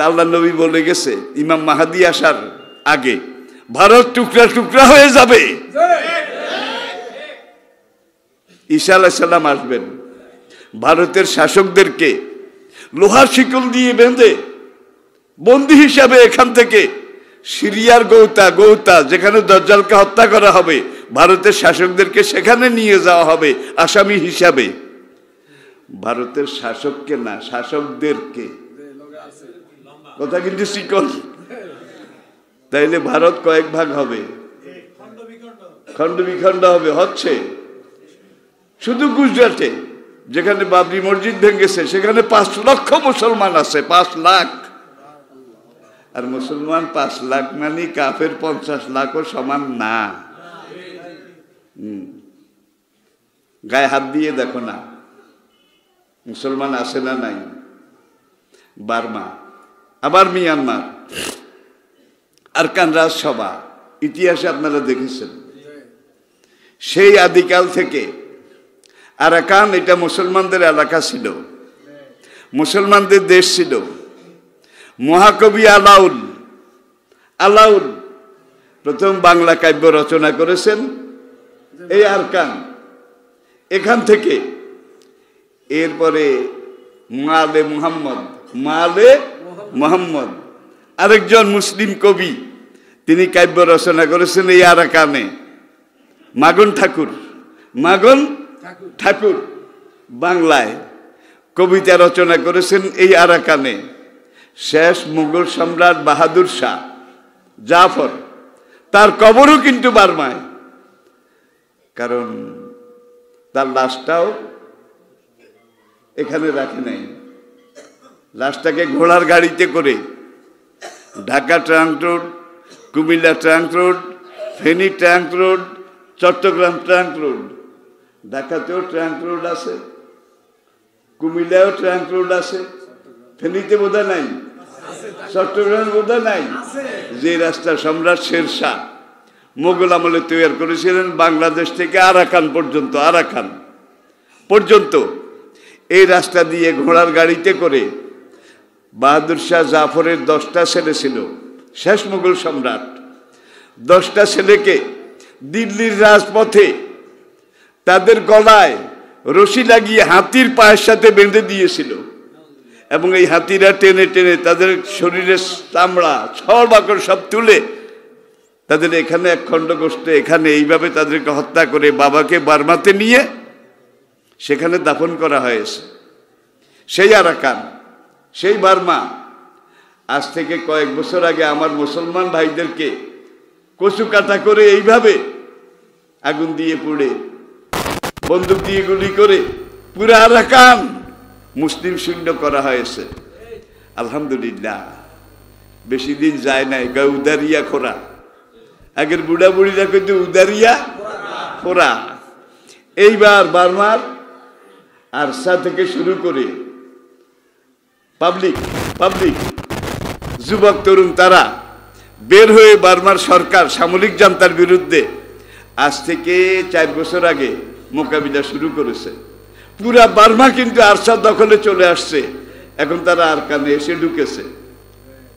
আল্লাহ নবী বলে গেছে ইমাম মাহাদি আসার আগে ভারত টুকরা টুকরা হয়ে যাবে। ঈসা আলাইহিস সালাম আসবেন, ভারতের শাসকদেরকে লোহার শিকল দিয়ে বেঁধে বন্দী হিসাবে এখান থেকে সিরিয়ার গৌতা যেখানে দাজ্জালকে হত্যা করা হবে, ভারতের শাসকদেরকে সেখানে নিয়ে যাওয়া হবে আসামি হিসাবে। ভারতের শাসককে না, শাসকদেরকে। কথা কিন্তু শিকল। তাইলে ভারত কয়েক ভাগ হবে, খণ্ড বিখণ্ড হবে। হচ্ছে শুধু গুজরাটে যেখানে বাবরি মসজিদ ভেঙেছে সেখানে 5 লক্ষ মুসলমান আছে, 5 লাখ। আর মুসলমান 5 লাখ মানে কাফের 50 লাখও সমান না। গায়ে হাত দিয়ে দেখো না মুসলমান আছে না নাই। বার্মা, আবার মিয়ানমার, আরকান রাজসভা, ইতিহাসে আপনারা দেখেছেন সেই আদিকাল থেকে আরাকান এটা মুসলমানদের এলাকা ছিল, মুসলমানদের দেশ ছিল। মহাকবি আলাউল প্রথম বাংলা কাব্য রচনা করেছেন এই আরকান এখান থেকে। এরপরে মালে মুহাম্মদ আরেকজন মুসলিম কবি, তিনি কাব্য রচনা করেছেন এই আরাকানে। মাগন ঠাকুর বাংলায় কবিতা রচনা করেছেন এই আরাকানে। শেষ মুঘল সম্রাট বাহাদুর শাহ জাফর, তার কবরও কিন্তু বার্মায়, কারণ তার লাশটাও এখানে রাখে নাই। লাশটাকে ঘোড়ার গাড়িতে করে Dhaka trunk road, Comilla trunk road, Feni trunk road, Chittagong trunk road, ঢাকাতেও ট্রাঙ্ক রোড আছে, কুমিল্লায়ও ট্রাঙ্ক রোড আছে, ফেনীতে বোধহয় নাই, চট্টগ্রামে বোধহয় নাই। যে রাস্তা সম্রাট শেরশাহ মোগল আমলে তৈরি করেছিলেন বাংলাদেশ থেকে আরাকান পর্যন্ত এই রাস্তা দিয়ে ঘোড়ার গাড়িতে করে বাহাদুর শাহ জাফরের 10টা ছেলে ছিল, শেষ মুঘল সম্রাট। 10টা ছেলেকে দিল্লির রাজপথে তাদের গলায় রশি লাগিয়ে হাতির পায়ের সাথে বেঁধে দিয়েছিল, এবং এই হাতিরা টেনে টেনে তাদের শরীরের চামড়া ছড় বাকড় সব তুলে তাদের এখানে এক খণ্ড গোষ্ঠে এখানে এইভাবে তাদেরকে হত্যা করে বাবাকে বার্মাতে নিয়ে সেখানে দাফন করা হয়েছে। সেই আরাকান, সেই বার্মা। আজ থেকে কয়েক বছর আগে আমার মুসলমান ভাইদেরকে কচু কাটা করে এইভাবে আগুন দিয়ে পুড়ে, বন্দুক দিয়ে গুলি করে পুরো আরাকান মুসলিম শূন্য করা হয়েছে। আলহামদুলিল্লাহ, বেশি দিন যায় নাই, উদারিয়া খোরা। আগের বুড়া বুড়িরা কিন্তু উদারিয়া খোরা। এইবার বার্মার আরসা থেকে শুরু করে পাবলিক যুবক তরুণ তারা বের হয়ে বার্মার সরকার সামরিক জান্তার বিরুদ্ধে আজ থেকে 4 বছর আগে মোকাবিলা শুরু করেছে। পুরা বার্মা কিন্তু আরসা দখলে চলে আসছে। এখন তারা আরাকানে এসে ঢুকেছে,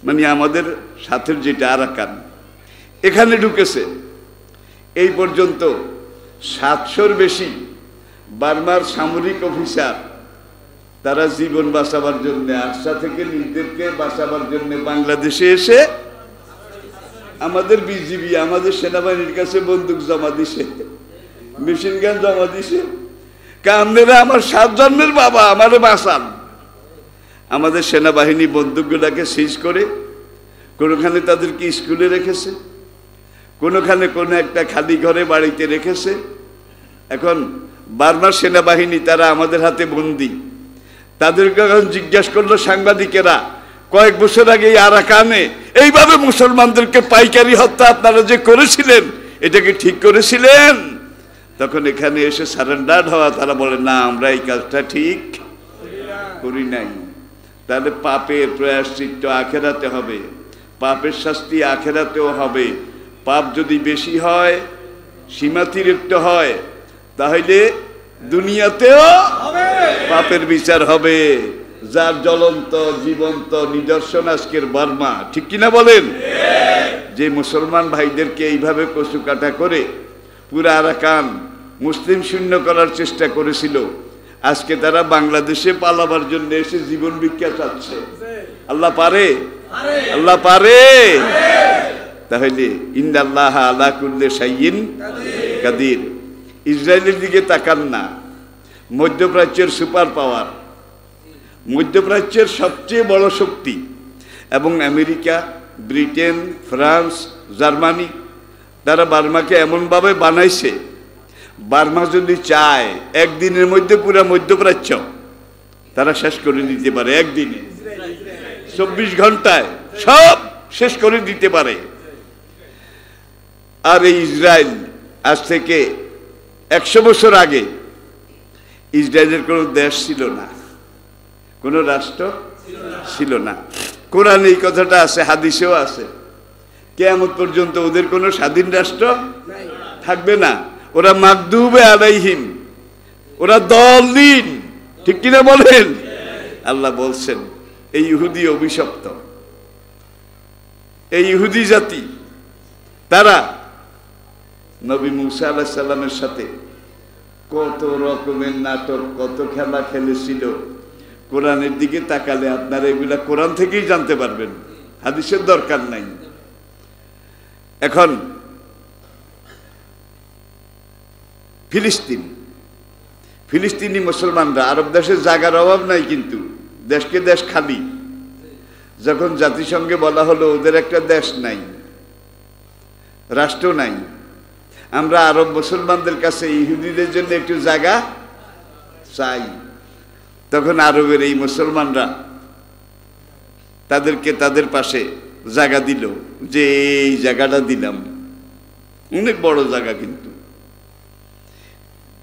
মানে আমাদের সাথের যেটা আরাকান এখানে ঢুকেছে। এই পর্যন্ত 700-র বেশি বার্মার সামরিক অফিসার তারা জীবন বাঁচাবার জন্য, আরসা থেকে নিজেদেরকে বাঁচাবার জন্য বাংলাদেশে এসে আমাদের বিজিবি, আমাদের সেনাবাহিনীর কাছে বন্দুক জমা দিছে, মেশিন গান জমা দিছে। কামনেরা আমার 7 জন্মের বাবা, আমারে বাঁচান। আমাদের সেনাবাহিনী বন্দুকগুলাকে সিজ করে কোনোখানে তাদেরকে স্কুলে রেখেছে, কোনোখানে কোনো একটা খালি ঘরে বাড়িতে রেখেছে। এখন বার্মার সেনাবাহিনী তারা আমাদের হাতে বন্দী। তাদেরকে এখন জিজ্ঞাসা করলো সাংবাদিকেরা, কয়েক বছর আগে আরাকানে এইভাবে মুসলমানদেরকে পাইকারি হত্যা আপনারা যে করেছিলেন, এটা কি ঠিক করেছিলেন? তখন এখানে এসে সারেন্ডার হওয়া, তারা বলে না, আমরা এই কাজটা ঠিক করি নাই। তাহলে পাপের প্রায়শ্চিত্ত আখেরাতে হবে, পাপের শাস্তি আখেরাতেও হবে। পাপ যদি বেশি হয়, সীমাতিরিক্ত হয়, তাহলে দুনিয়াতেও পাপের বিচার হবে। যার জ্বলন্ত জীবন্ত নিদর্শন আজকের বার্মা, ঠিক কিনা বলেন? যে মুসলমান ভাইদেরকে এইভাবে কচু কাটা করে পুরা আরাকান মুসলিম শূন্য করার চেষ্টা করেছিল, আজকে তারা বাংলাদেশে পালাবার জন্য এসে জীবন ভিক্ষা চাচ্ছে। আল্লাহ পারে? আল্লাহ পারে? তাহলে ইন্নাল্লাহ আলা কুল্লি শাইইন কাদির। ইসরায়েলের দিকে তাকান না, মধ্যপ্রাচ্যের সুপার পাওয়ার, মধ্যপ্রাচ্যের সবচেয়ে বড় শক্তি, এবং আমেরিকা, ব্রিটেন, ফ্রান্স, জার্মানি, তারা বার্মাকে এমনভাবে বানাইছে, বার্মা যদি চায় একদিনের মধ্যে পুরা মধ্যপ্রাচ্য তারা শেষ করে দিতে পারে। একদিনে 24 ঘন্টায় সব শেষ করে দিতে পারে। আর এই ইসরায়েল আজ থেকে 100 বছর আগে ইসরায়েলের কোনো দেশ ছিল না, কোনো রাষ্ট্র ছিল না। কোরআনে এই কথাটা আছে, হাদিসেও আছে, কিয়ামত পর্যন্ত ওদের কোনো স্বাধীন রাষ্ট্র থাকবে না। ওরা মাগদুবে আলাইহিম, ওরা দলিন, ঠিক কিনা বলেন? আল্লাহ বলছেন এই ইহুদি অভিশপ্ত, এই ইহুদি জাতি, তারা নবী মুসা আলাইহিস সালামের সাথে কত রকমের নাটক, কত খেলা খেলেছিল। কোরআনের দিকে তাকালে আপনারা এগুলা কোরআন থেকেই জানতে পারবেন, হাদিসের দরকার নাই। এখন ফিলিস্তিন, ফিলিস্তিনি মুসলমানরা, আরব দেশের জায়গার অভাব নাই, কিন্তু দেশকে দেশ খালি। যখন জাতিসংঘে বলা হলো ওদের একটা দেশ নাই, রাষ্ট্র নাই, আমরা আরব মুসলমানদের কাছে ইহুদিদের জন্য একটু জায়গা চাই, তখন আরবের এই মুসলমানরা তাদেরকে তাদের পাশে জায়গা দিল, যে এই জায়গাটা দিলাম, অনেক বড় জায়গা। কিন্তু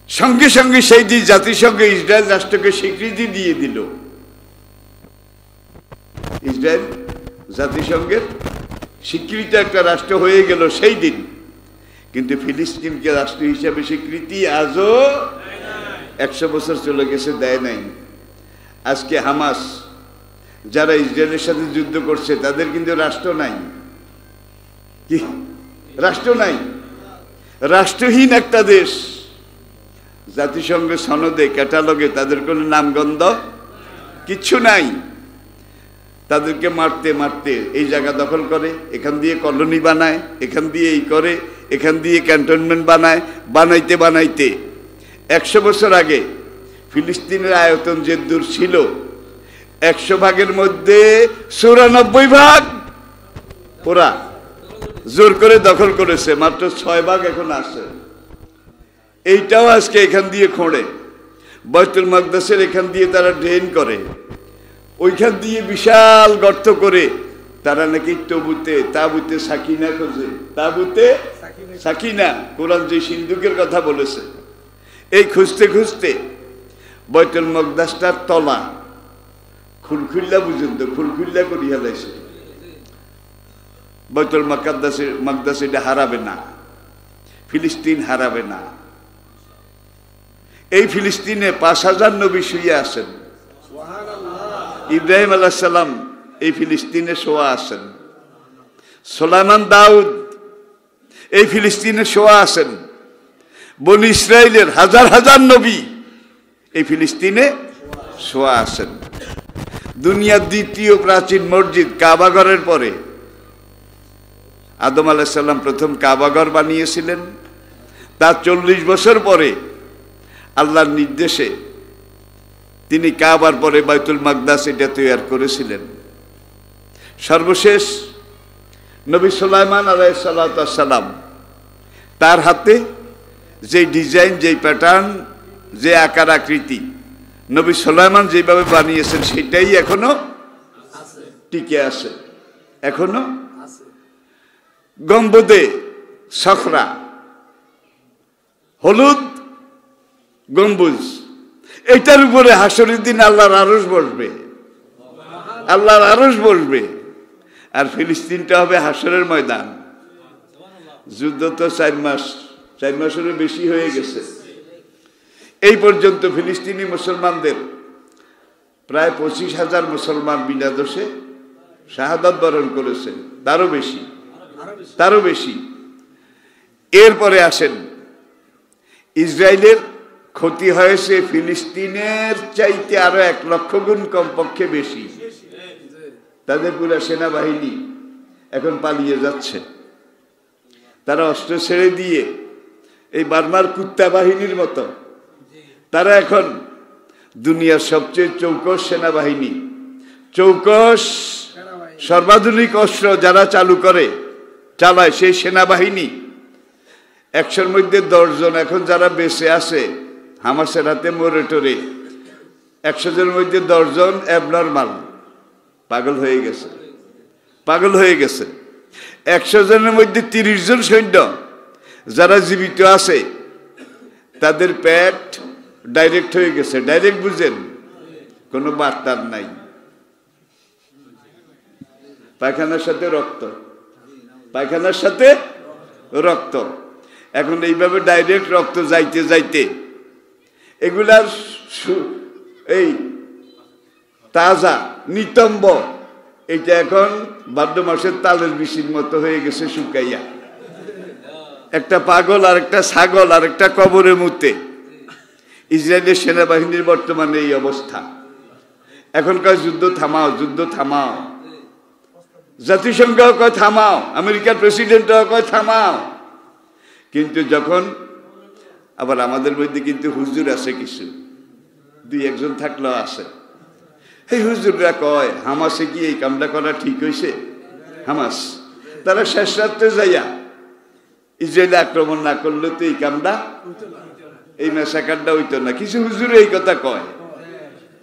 সঙ্গে সঙ্গে সেই দিন জাতিসংঘ ইসরায়েল রাষ্ট্রকে স্বীকৃতি দিয়ে দিল। ইসরায়েল জাতিসংঘের স্বীকৃত একটা রাষ্ট্র হয়ে গেল সেই দিন, কিন্তু ফিলিস্তিনকে রাষ্ট্র হিসাবে স্বীকৃতি আজও 100 বছর চলে গেছে, দেয় নাই। আজকে হামাস যারা ইসরায়েলের সাথে যুদ্ধ করছে তাদের কিন্তু রাষ্ট্র নাই, কি রাষ্ট্র নাই, রাষ্ট্রহীন একটা দেশ। জাতিসংঘ সনদে, ক্যাটালগে তাদের কোনো নামগন্ধ কিচ্ছু নাই। তাদেরকে মারতে মারতে এই জায়গা দখল করে, এখান দিয়ে কলোনি বানায়, এখান দিয়ে এই করে, এখান দিয়ে ক্যান্টনমেন্ট বানায়, বানাইতে বানাইতে 100 বছর আগে ফিলিস্তিনের আয়তন যে দূর ছিল, 100 ভাগের মধ্যে 94 ভাগ ওরা জোর করে দখল করেছে, মাত্র 6 ভাগ এখন আছে। এইটাও আজকে এখান দিয়ে খোঁড়ে, বাইতুল মাকদাসের এখান দিয়ে তারা ড্রেন করে, ওইখান দিয়ে বিশাল গর্ত করে তারা নাকি তাবুতে সাকিনা খোঁজে, তাবুতে সাকিনা, কোরআন যে সিন্ধুকের কথা বলেছে, এই খুঁজতে খুঁজতে বাইতুল মাকদাসটার তলা খুলখুল্লা পর্যন্ত খুলখুল্লা করি হেলাইছে। বাইতুল মাকদাস এটা হারাবে না, ফিলিস্তিন হারাবে না। এই ফিলিস্তিনে 5000 নবী শুয়ে আছেন, ইব্রাহিম আলাইহিস সালাম এই ফিলিস্তিনে শোয়া আছেন, সুলাইমান দাউদ এই ফিলিস্তিনে শোয়া আছেন, বনি ইসরাইলের হাজার হাজার নবী এই ফিলিস্তিনে শোয়া আছেন। দুনিয়ার দ্বিতীয় প্রাচীন মসজিদ কাবাঘরের পরে আদম আলাইহিস সালাম প্রথম কাবাঘর বানিয়েছিলেন, তার 40 বছর পরে আল্লাহর নির্দেশে তিনি কাবার পরে বাইতুল মাকদাস এটা তৈরি করেছিলেন। সর্বশেষ নবী সুলাইমান আলাইহিস সালাম তার হাতে যে ডিজাইন, যে প্যাটার্ন, যে আকার আকৃতি নবী সুলাইমান যেভাবে বানিয়েছেন সেটাই এখনো টিকে আছে, এখনো গম্বুদে সখরা, হলুদ গম্বুজ, এটার উপরে হাসরের দিন আল্লাহর আরশ বসবে, আল্লাহর আরশ বসবে। আর ফিলিস্তিনটা হবে হাসরের ময়দান। যুদ্ধ তো 4 মাসেরও বেশি হয়ে গেছে। এই পর্যন্ত ফিলিস্তিনি মুসলমানদের প্রায় 25,000 মুসলমান বিনা দোষে শাহাদাত বরণ করেছে, তারও বেশি। এরপরে আসেন, ইসরায়েলের ক্ষতি হয়েছে ফিলিস্তিনের চাইতে আরো 1 লক্ষ গুণ কমপক্ষে বেশি। তাদের পুরো সেনাবাহিনী এখন পালিয়ে যাচ্ছে। তারা অস্ত্র ছেড়ে দিয়ে এই বার্মার কুত্তা বাহিনীর মতো তারা এখন দুনিয়ার সবচেয়ে চৌকস সেনাবাহিনী, চৌকস সর্বাধুনিক অস্ত্র যারা চালায় সেই সেনাবাহিনী 100-র মধ্যে 10 জন এখন যারা বেঁচে আছে হামাসের হাতে মরে টরে, 100 জনের মধ্যে 10 জন অ্যাবনর্মাল, পাগল হয়ে গেছে। 100 জনের মধ্যে 30 জন সৈন্য যারা জীবিত আছে তাদের পেট ডাইরেক্ট হয়ে গেছে। ডাইরেক্ট বুঝেন, কোনো বার্তার নাই, পায়খানার সাথে রক্ত। এখন এইভাবে ডাইরেক্ট রক্ত যাইতে যাইতে এগুলার এই তাজা নিতম্ব এটা এখন ভাদ্র মাসের তালের বিশির মতো হয়ে গেছে শুকাইয়া। একটা পাগল আর একটা ছাগল আর একটা কবরের মধ্যে ইসরায়েলের সেনাবাহিনীর বর্তমানে এই অবস্থা। এখনকার যুদ্ধ থামাও, জাতিসংঘ কয় থামাও, আমেরিকার প্রেসিডেন্টও কয় থামাও, কিন্তু যখন আবার আমাদের মধ্যে কিন্তু হুজুর আছে, কিছু 2-1 জন থাকলেও আছে, এই হুজুররা কয় হামাসে কি এই কামটা করা ঠিক হয়েছে? হামাস তারা শেষ রাত্রে যাইয়া ইসরায়েলে আক্রমণ না করলে তো এই কামটা, এই ম্যাসাকারটা হইতো না। কিছু হুজুর এই কথা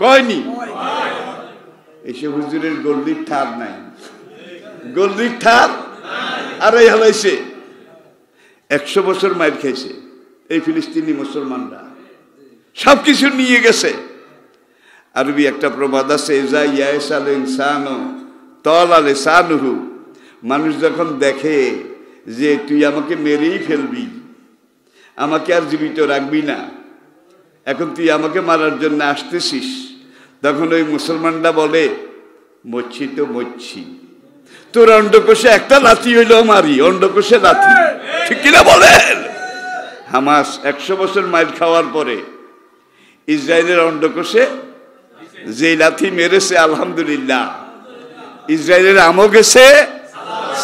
কয়নি, এইসব হুজুরের গল্লির ঠার নাই, আড়াই হালাইছে। 100 বছর মাইর খাইছে এই ফিলিস্তিনি মুসলমানরা, সবকিছু নিয়ে গেছে। আরবি একটা প্রবাদ আছে, মানুষ যখন দেখে যে তুই আমাকে মেরেই ফেলবি, আমাকে আর জীবিত রাখবি না, এখন তুই আমাকে মারার জন্য আসতেছিস, তখন ওই মুসলমানরা বলে মরছি, তোর অন্ডকোষে একটা লাথি হইলেও মারি, অন্ডকোষে লাথি, ঠিক কিনা বলেন? হামাস 100 বছর মাইর খাওয়ার পরে ইসরায়েলের অন্ডকোষে যে লাথি মেরেছে, আলহামদুলিল্লাহ, ইসরায়েলের আমও গেছে,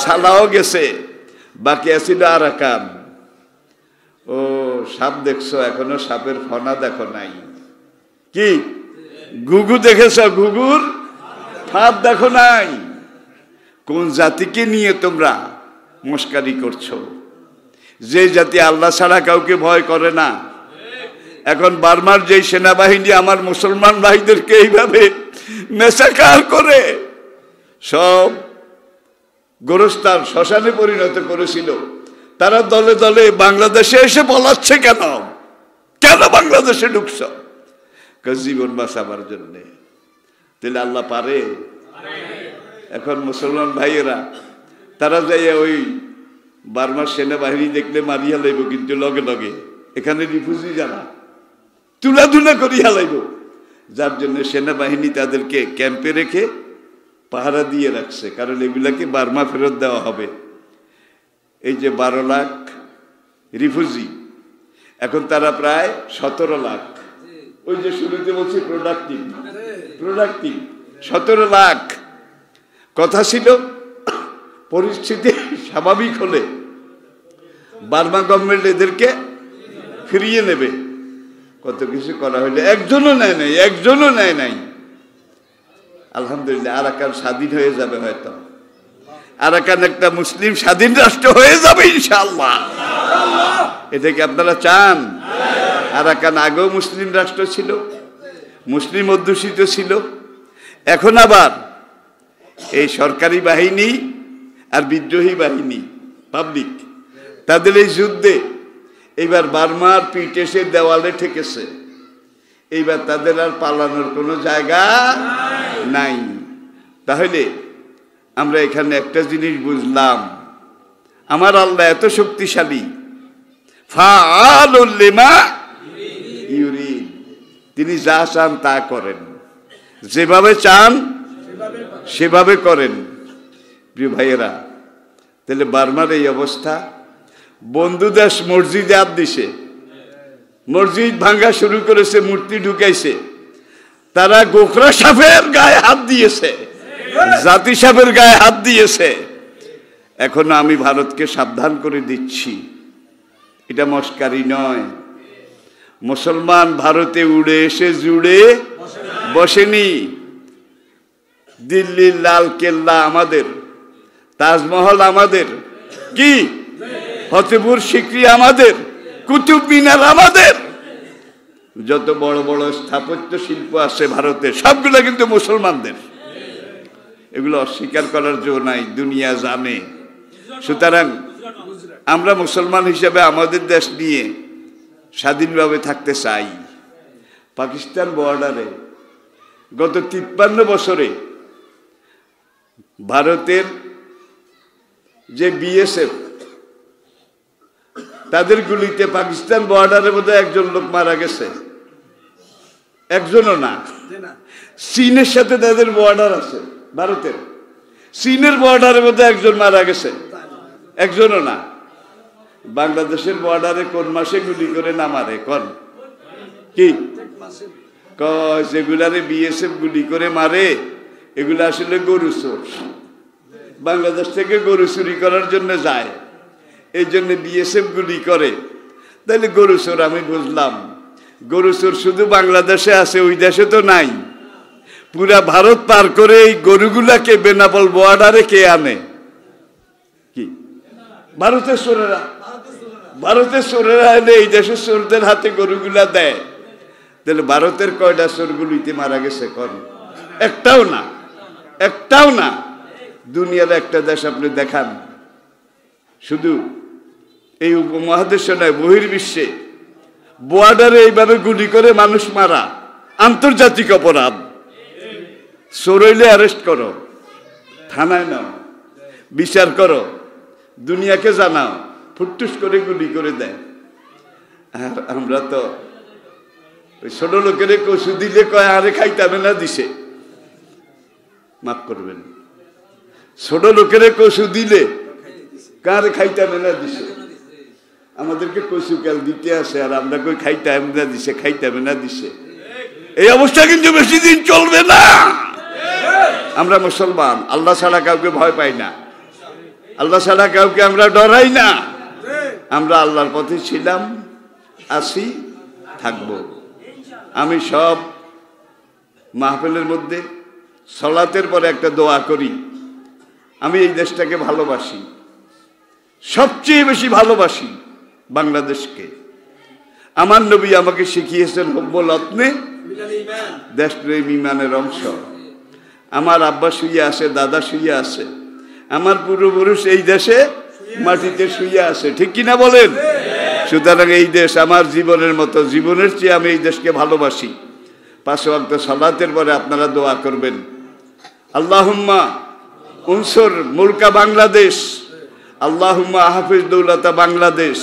সালাও গেছে, বাকি আছিল আরাকান। ও সাপ দেখছো, এখনো সাপের ফনা দেখো নাই? কি ঘুঘু দেখেছ? ঘুঘুর ফাঁদ দেখো নাই? কোন জাতিকে নিয়ে তোমরা মস্কারি করছো? যে জাতি আল্লাহ ছাড়া কাউকে ভয় করে না। এখন বার্মার যে সেনাবাহিনী আমার মুসলমান ভাইদেরকে এইভাবে মেসাকার করে সব গোরস্থান শ্মশানে পরিণত করেছিল, তারা দলে দলে বাংলাদেশে এসে পলাচ্ছে। কেন বাংলাদেশে ঢুকছ? জীবন বাঁচাবার জন্য। তাহলে আল্লাহ পারে? এখন মুসলমান ভাইয়েরা তারা যাই ওই বার্মার সেনাবাহিনী দেখলে মারিয়া লাইব, কিন্তু লগে লগে এখানে রিফিউজি যারা তুলাধুলা করিয়া লাইব, যার জন্য সেনাবাহিনী তাদেরকে ক্যাম্পে রেখে পাহারা দিয়ে রাখছে, কারণ এগুলাকে বার্মা ফেরত দেওয়া হবে। এই যে 12 লাখ রিফিউজি, এখন তারা প্রায় 17 লাখ। ওই যে শুরুতে বলছি প্রোডাক্টিভ 17 লাখ। কথা ছিল পরিস্থিতি স্বাভাবিক হলে বার্মা গভর্নমেন্ট এদেরকে ফিরিয়ে নেবে। কত কিছু করা হইলে একজনও নেয় নাই। আলহামদুলিল্লাহ, আরাকান স্বাধীন হয়ে যাবে, হয়তো আরাকান একটা মুসলিম স্বাধীন রাষ্ট্র হয়ে যাবে ইনশাআল্লাহ। এটা কি আপনারা চান? আরাকান আগেও মুসলিম রাষ্ট্র ছিল, মুসলিম অধ্যুষিত ছিল। এখন আবার এই সরকারি বাহিনী আর বিদ্রোহী বাহিনী পাবলিক, তাদের এই যুদ্ধে এইবার বার্মার পিঠ এসে দেওয়ালে ঠেকেছে। এইবার তাদের আর পালানোর কোনো জায়গা নাই। তাহলে আমরা এখানে একটা জিনিস বুঝলাম, আমার আল্লাহ এত শক্তিশালী, ফাআলুল লিমা ইউরিদ, তিনি যা চান তা করেন। যেভাবে চান সেভাবে করেন। প্রিয় ভাইয়েরা, তাহলে বার্মার এই অবস্থা। বন্ধু দেশ মসজিদে হাত দিছে, মসজিদ ভাঙ্গা শুরু করেছে, মূর্তি ঢুকাইছে। তারা গোখরা সাপের গায়ে হাত দিয়েছে, জাতি সাপের গায়ে হাত দিয়েছে। এখন আমি ভারতকে সাবধান করে দিচ্ছি, এটা মস্কারি নয়। মুসলমান ভারতে উড়ে এসে জুড়ে বসেনি। দিল্লির লাল কেল্লা আমাদের, তাজমহল আমাদের, কি ফতেপুর সিকরি আমাদের, কুতুব মিনার আমাদের। যত বড় বড় স্থাপত্য শিল্প আছে ভারতে, সবগুলো কিন্তু মুসলমানদের। এগুলো অস্বীকার করার জন্য নাই, দুনিয়া জানে। সুতরাং আমরা মুসলমান হিসেবে আমাদের দেশ নিয়ে স্বাধীনভাবে থাকতে চাই। পাকিস্তান বর্ডারে গত 53 বছরে ভারতের যে বিএসএফ, তাদের গুলিতে পাকিস্তান বর্ডারের মধ্যে একজন লোক মারা গেছে, একজনও না। চীনের সাথে তাদের বর্ডার আছে, ভারতের চীনের বর্ডারের মধ্যে একজন মারা গেছে, একজনও না। বাংলাদেশের বর্ডারে কোন মাসে গুলি করে না মারে? কোন কি যেগুলারে বিএসএফ গুলি করে মারে, এগুলো আসলে গরু চোর। বাংলাদেশ থেকে গরু চুরি করার জন্য যায়, এই জন্য বিএসএফ গুলি করে। তাহলে গরু চোর আমি বুঝলাম, গরু চোর শুধু বাংলাদেশে আছে, ওই দেশে তো নাই। পুরা ভারত পার করে এই গরুগুলাকে বেনাপোল বর্ডারে কে আনে? কি ভারতের চোরেরা? ভারতের চোরেরা এলে এই দেশের চোরদের হাতে গরুগুলা দেয়। তাহলে ভারতের কয়টা চোরগুলিতে মারা গেছে? কোন একটাও না, একটাও না। দুনিয়ার একটা দেশ আপনি দেখান, শুধু এই উপমহাদেশে নয়, বহির্বিশ্বে বর্ডারে এইভাবে গুলি করে মানুষ মারা আন্তর্জাতিক অপরাধ। চোর হইলে অ্যারেস্ট করো, থানায় নাও, বিচার করো, দুনিয়াকে জানাও, ফুটটুস করে গুলি করে দেয়। আর আমরা তো ওই ছোট লোকের কচু দিলে কয় আরে খাইতামে না দিছে, মাফ করবেন, ছোট লোকের কচু দিলে কারে খাইতামে না দিছে। আমাদেরকে কচু কাল দিতে আসে, আর আমরা কই খাইতাম না দিছে, খাইতামে না দিছে। এই অবস্থা কিন্তু বেশি দিন চলবে না। আমরা মুসলমান, আল্লাহ ছাড়া কাউকে ভয় পাই না, আল্লাহ ছাড়া কাউকে আমরা ডরাই না। আমরা আল্লাহর পথে ছিলাম, আছি, থাকবো। আমি সব মাহফিলের মধ্যে সালাতের পরে একটা দোয়া করি। আমি এই দেশটাকে ভালোবাসি, সবচেয়ে বেশি ভালোবাসি বাংলাদেশকে। আমার নবী আমাকে শিখিয়েছেন হুব্বুল ওয়াতনে দেশপ্রেম ঈমানের অংশ। আমার আব্বা শুয়ে আছে, দাদা শুয়ে আছে, আমার পূর্বপুরুষ এই দেশে মাটিতে শুয়ে আছে, ঠিক কিনা বলেন? সুতরাং এই দেশ আমার জীবনের মতো, জীবনের চেয়ে আমি এই দেশকে ভালোবাসি। 5 ওয়াক্ত সালাতের পরে আপনারা দোয়া করবেন, আল্লাহুম্মা উনসুর মুলকা বাংলাদেশ, আল্লাহুম্মা হাফিজ দৌলতা বাংলাদেশ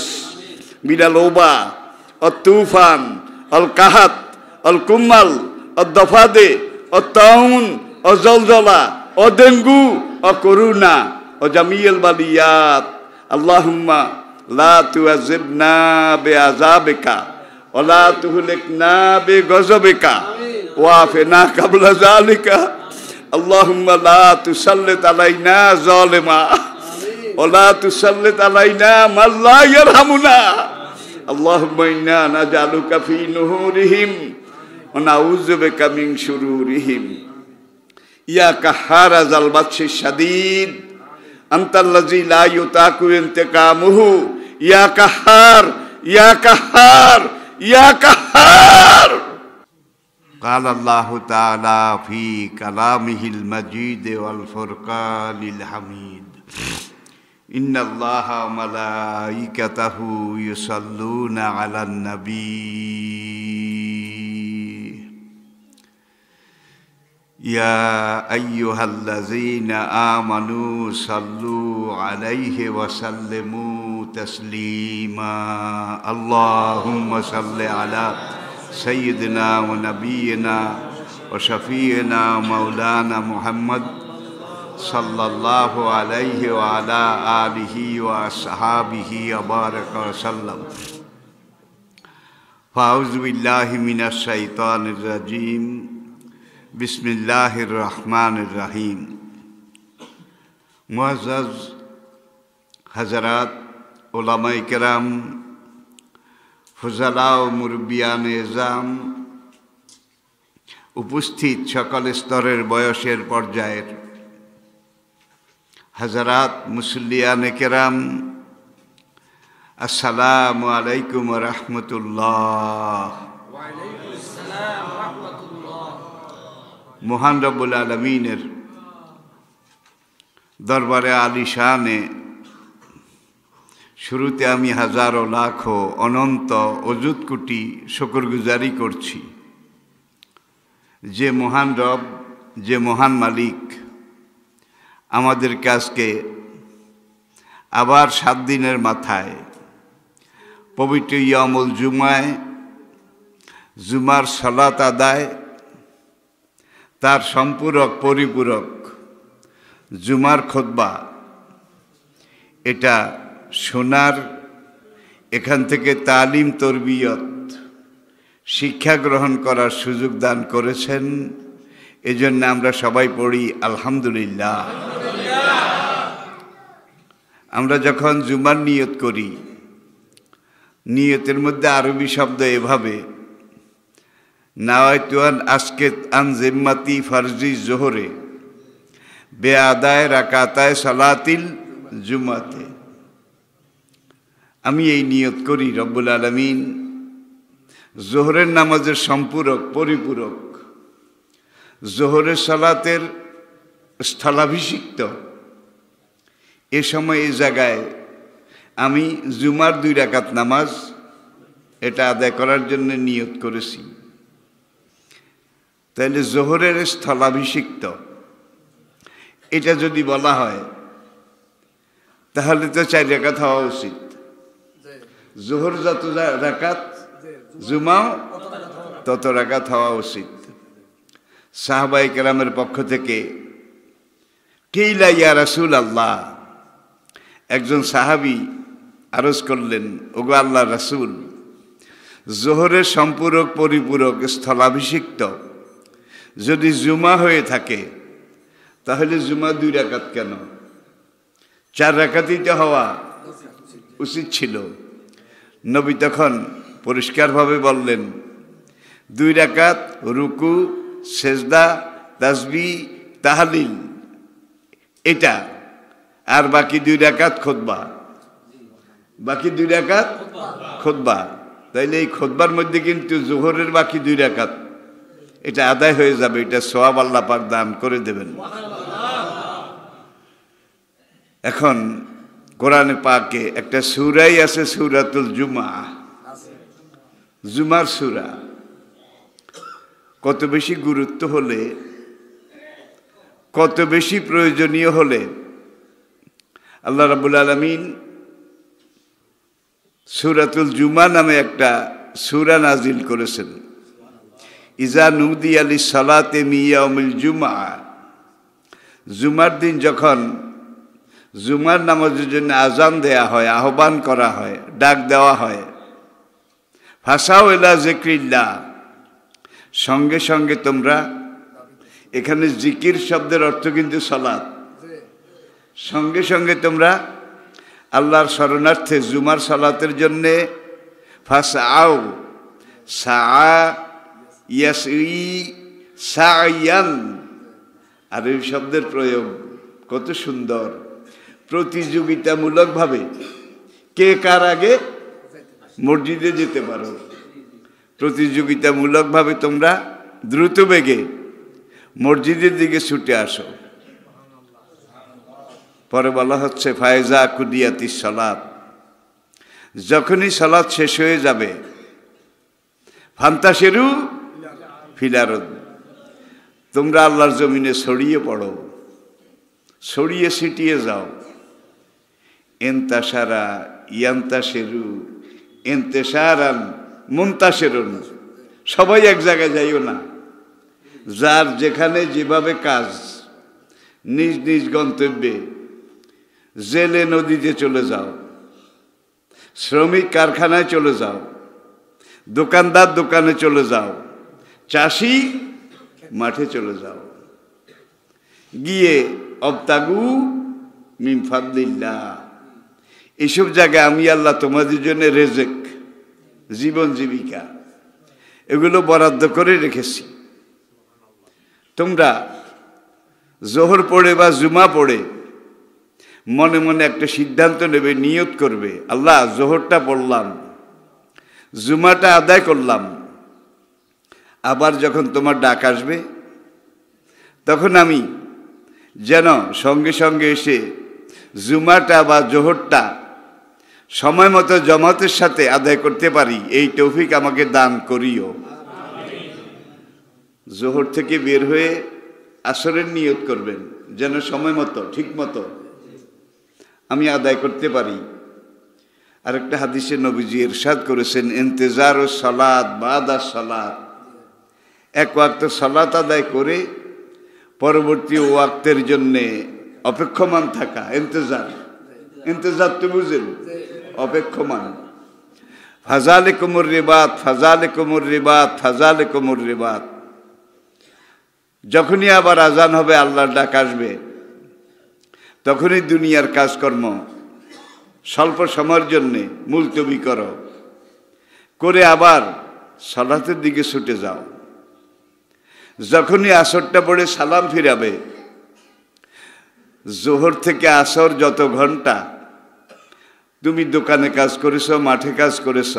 মিনাল ওবা অ তুফান অল কাহাত অল কুম্মাল অ দফাদে অ তাউন অ জলজলা অ ডেঙ্গু অ করুণা ও জামিয়াল বালিয়াত। আল্লাহুম্মা লা তুআযিবনা বিআযাবিকা ওয়া লা তুহলিকনা বিগযবিকা ওয়া আফিনা ক্বাবলা যালিকা। আল্লাহুম্মা লা তুসাল্লিত আলাইনা যালিমা ওয়া লা তুসাল্লিত আলাইনা মান লা ইয়ারহামুনা। আল্লাহুম্মা ইন্না নাজআলুকা ফি নুহুরিহিম ওয়া নাউযু বিকা মিন শুরুরিহিম। ইয়া কাহ্হার যাল বাতশিশ শাদীদ আনতাল্লাযী লা ইউতাকু ইনতিকামুহু। ইয়া কাহ্হার, ইয়া কাহ্হার, ইয়া কাহ্হার। قال الله تعالى في كلامه المجيد والفرقان الحميد إن الله وملائكته يصلون على النبي يا أيها الذين آمنوا صلوا عليه وسلموا تسليما اللهم صل على سيدنا ونبينا وشفيعنا مولانا محمد صلى الله عليه وعلى آله وأصحابه وبارك وسلم فأعوذ بالله من الشيطان الرجيم بسم الله الرحمن الرحيم मुअज़्ज़ज़ हज़रात उलमा-ए किराम फुज़ला व मुरब्बियान एज़ाम उपस्थित सकल स्तरेर बयसेर पर्यायेर हज़रात मुसल्लियाने किराम अस्सलामु आलैकुम व रहमतुल्लाह। महान रब्बुल आलमीनेर दरबारे आलिशाने शुरूते आमी हजारों लाखों अनंत अजुत कोटी शुक्रगुजारी करছি जे महान रब जे महान मालिक आमादेर आजके आबार 7 दिनेर माथाय पवित्र यामुल जुमाय जुमार सालात आदाय तार सम्पूरक परिपूरक जुमार खुतबा एटा शोनार एखान थेके तालिम तरबियत शिक्षा ग्रहण करार सुयोग दान करेছেন एजন্য আমরা সবাই পড়ি আলহামদুলিল্লাহ। আমরা যখন জুমার নিয়ত করি নিয়তের মধ্যে আরবি শব্দ এভাবে নাওয়াইতু আন আসকিত আন জিম্মাতি ফরজি যোহরে বেআদায় রাকাতায় সালাতিল জুমাতে আমি এই নিয়ত করি রব্বুল আলামিন যোহরের নামাজের সম্পূরক পরিপূরক যোহরের সালাতের স্থলাভিষিক্ত এ সময় এই জায়গায় আমি জুমার 2 রাকাত নামাজ এটা আদায় করার জন্য নিয়ত করেছি। তাহলে যোহরের স্থলাভিষিক্ত এটা যদি বলা হয় তাহলে তো 4 রাকাত হওয়া উচিত। যোহর যত রাকাত জুমাও তত রাকাত হওয়া উচিত। সাহাবায়ে কেরামের পক্ষ থেকে কিলা ইয়া রাসূলুল্লাহ একজন সাহাবী আরজ করলেন ওগো আল্লাহর রাসূল যোহরের সম্পূরক পরিপূরক স্থলাভিষিক্ত যদি জুমা হয়ে থাকে তাহলে জুমা 2 রাকাত কেন 4 রাকাতই তো হওয়া উচিত ছিল। নবী তখন পরিষ্কারভাবে বললেন 2 রাকাত রুকু সেজদা তাসবিহ তাহলিল এটা আর বাকি 2 রাকাত খুতবা বাকি 2 রাকাত খুতবা। তাইলে এই খুতবার মধ্যে কিন্তু যোহরের বাকি 2 রাকাত এটা আদায় হয়ে যাবে। এটা সওয়াব আল্লাহ পাক দান করে দেবেন। এখন কোরআনে পাকে একটা সূরাই আছে সূরাতুল জুমা জুমার সূরা কত বেশি গুরুত্ব হলে কত বেশি প্রয়োজনীয় হলে আল্লাহ রাব্বুল আলামিন সূরাতুল জুমা নামে একটা সূরা নাজিল করেছেন। ইজা নুদিয়া লিস সালাতি মিন ইয়াউমিল জুমআ জুমার দিন যখন জুমার নামাজের জন্য আজান দেয়া হয় আহ্বান করা হয় ডাক দেওয়া হয় ফাসাউ ইলা যিকরিল্লাহ সঙ্গে সঙ্গে তোমরা এখানে জিকির শব্দের অর্থ কিন্তু সালাত সঙ্গে সঙ্গে তোমরা আল্লাহর শরণার্থে জুমার সালাতের জন্য ফাসাউ সা ইয়াসই সায়ান আর এই শব্দের প্রয়োগ কত সুন্দর প্রতিযোগিতামূলকভাবে কে কার আগে মসজিদে যেতে পারো প্রতিযোগিতামূলকভাবে তোমরা দ্রুত বেগে মসজিদের দিকে ছুটে আসো। পরে বলা হচ্ছে ফায়জা কুদিয়াতিস সালাত যখনই সালাত শেষ হয়ে যাবে ফান্তাশেরু ফিলারদ তোমরা আল্লাহর জমিনে ছড়িয়ে পড়ো ছড়িয়ে ছিটিয়ে যাও। এন্তাসারা ইয়ান্তাশেরু এন্তেসারান মুনতাশেরুন সবাই এক জায়গায় যাইও না যার যেখানে যেভাবে কাজ, নিজ নিজ গন্তব্যে, জেলে নদীতে চলে যাও, শ্রমিক কারখানায় চলে যাও, দোকানদার দোকানে চলে যাও, চাষি মাঠে চলে যাও, গিয়ে অবতাগু মিন ফাদলিল্লাহ, এইসব জায়গায় আমি আল্লাহ তোমাদের জন্য রেজেক, জীবন জীবিকা এগুলো বরাদ্দ করে রেখেছি। তোমরা জোহর পড়ে বা জুমা পড়ে মনে মনে একটা সিদ্ধান্ত নেবে, নিয়ত করবে, আল্লাহ জোহরটা পড়লাম, জুমাটা আদায় করলাম, আবার যখন তোমার ডাক আসবে তখন আমি যেন সঙ্গে সঙ্গে এসে জুমাটা বা জোহরটা সময় মতো জামাতের সাথে আদায় করতে পারি, এই তৌফিক আমাকে দান করিও। জোহর থেকে বের হয়ে আসরের নিয়ত করবেন, যেন সময় মতো ঠিক মতো আমি আদায় করতে পারি। আরেকটা হাদিসে নবীজি ইরশাদ করেছেন, ইন্তেজার ও সালাত বাদা সালাত, এক ওয়াক্ত সালাত আদায় করে পরবর্তী ওয়াক্তের জন্যে অপেক্ষমান থাকা, ইন্তেজার। ইন্তেজার তো বুঝেন, অপেক্ষমান। ফাজালে কুমুর রিবাত, ফাজালে কুমুর রিবাত, ফাজালে কুমুর রিবাত। যখনই আবার আজান হবে, আল্লাহর ডাক আসবে, তখনই দুনিয়ার কাজকর্ম স্বল্প সময়ের জন্যে মুলতবি করো, করে আবার সালাতের দিকে ছুটে যাও। যখনই আসরটা পড়ে সালাম ফিরাবে, জোহর থেকে আসর যত ঘন্টা তুমি দোকানে কাজ করেছ, মাঠে কাজ করেছ,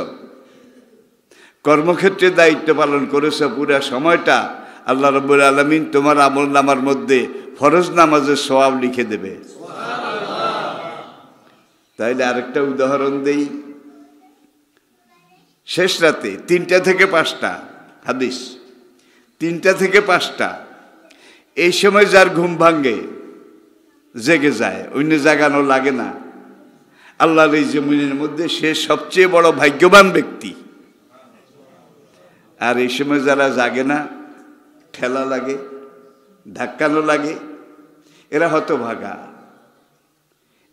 কর্মক্ষেত্রে দায়িত্ব পালন করেছ, পুরা সময়টা আল্লাহ রাব্বুল আলামিন তোমার আমলনামার মধ্যে ফরজ নামাজের সওয়াব লিখে দেবে। তাইলে আরেকটা উদাহরণ দেই। শেষ রাতে 3টা থেকে 5টা, হাদিস 3টা থেকে 5টা, এই সময় যার ঘুম ভাঙ্গে, জেগে যায়, অন্য জাগানো লাগে না, আল্লাহর এই জমিনের মধ্যে সে সবচেয়ে বড় ভাগ্যবান ব্যক্তি। আর এই সময় যারা জাগে না, ঠেলা লাগে, ধাক্কানো লাগে, এরা হতভাগা,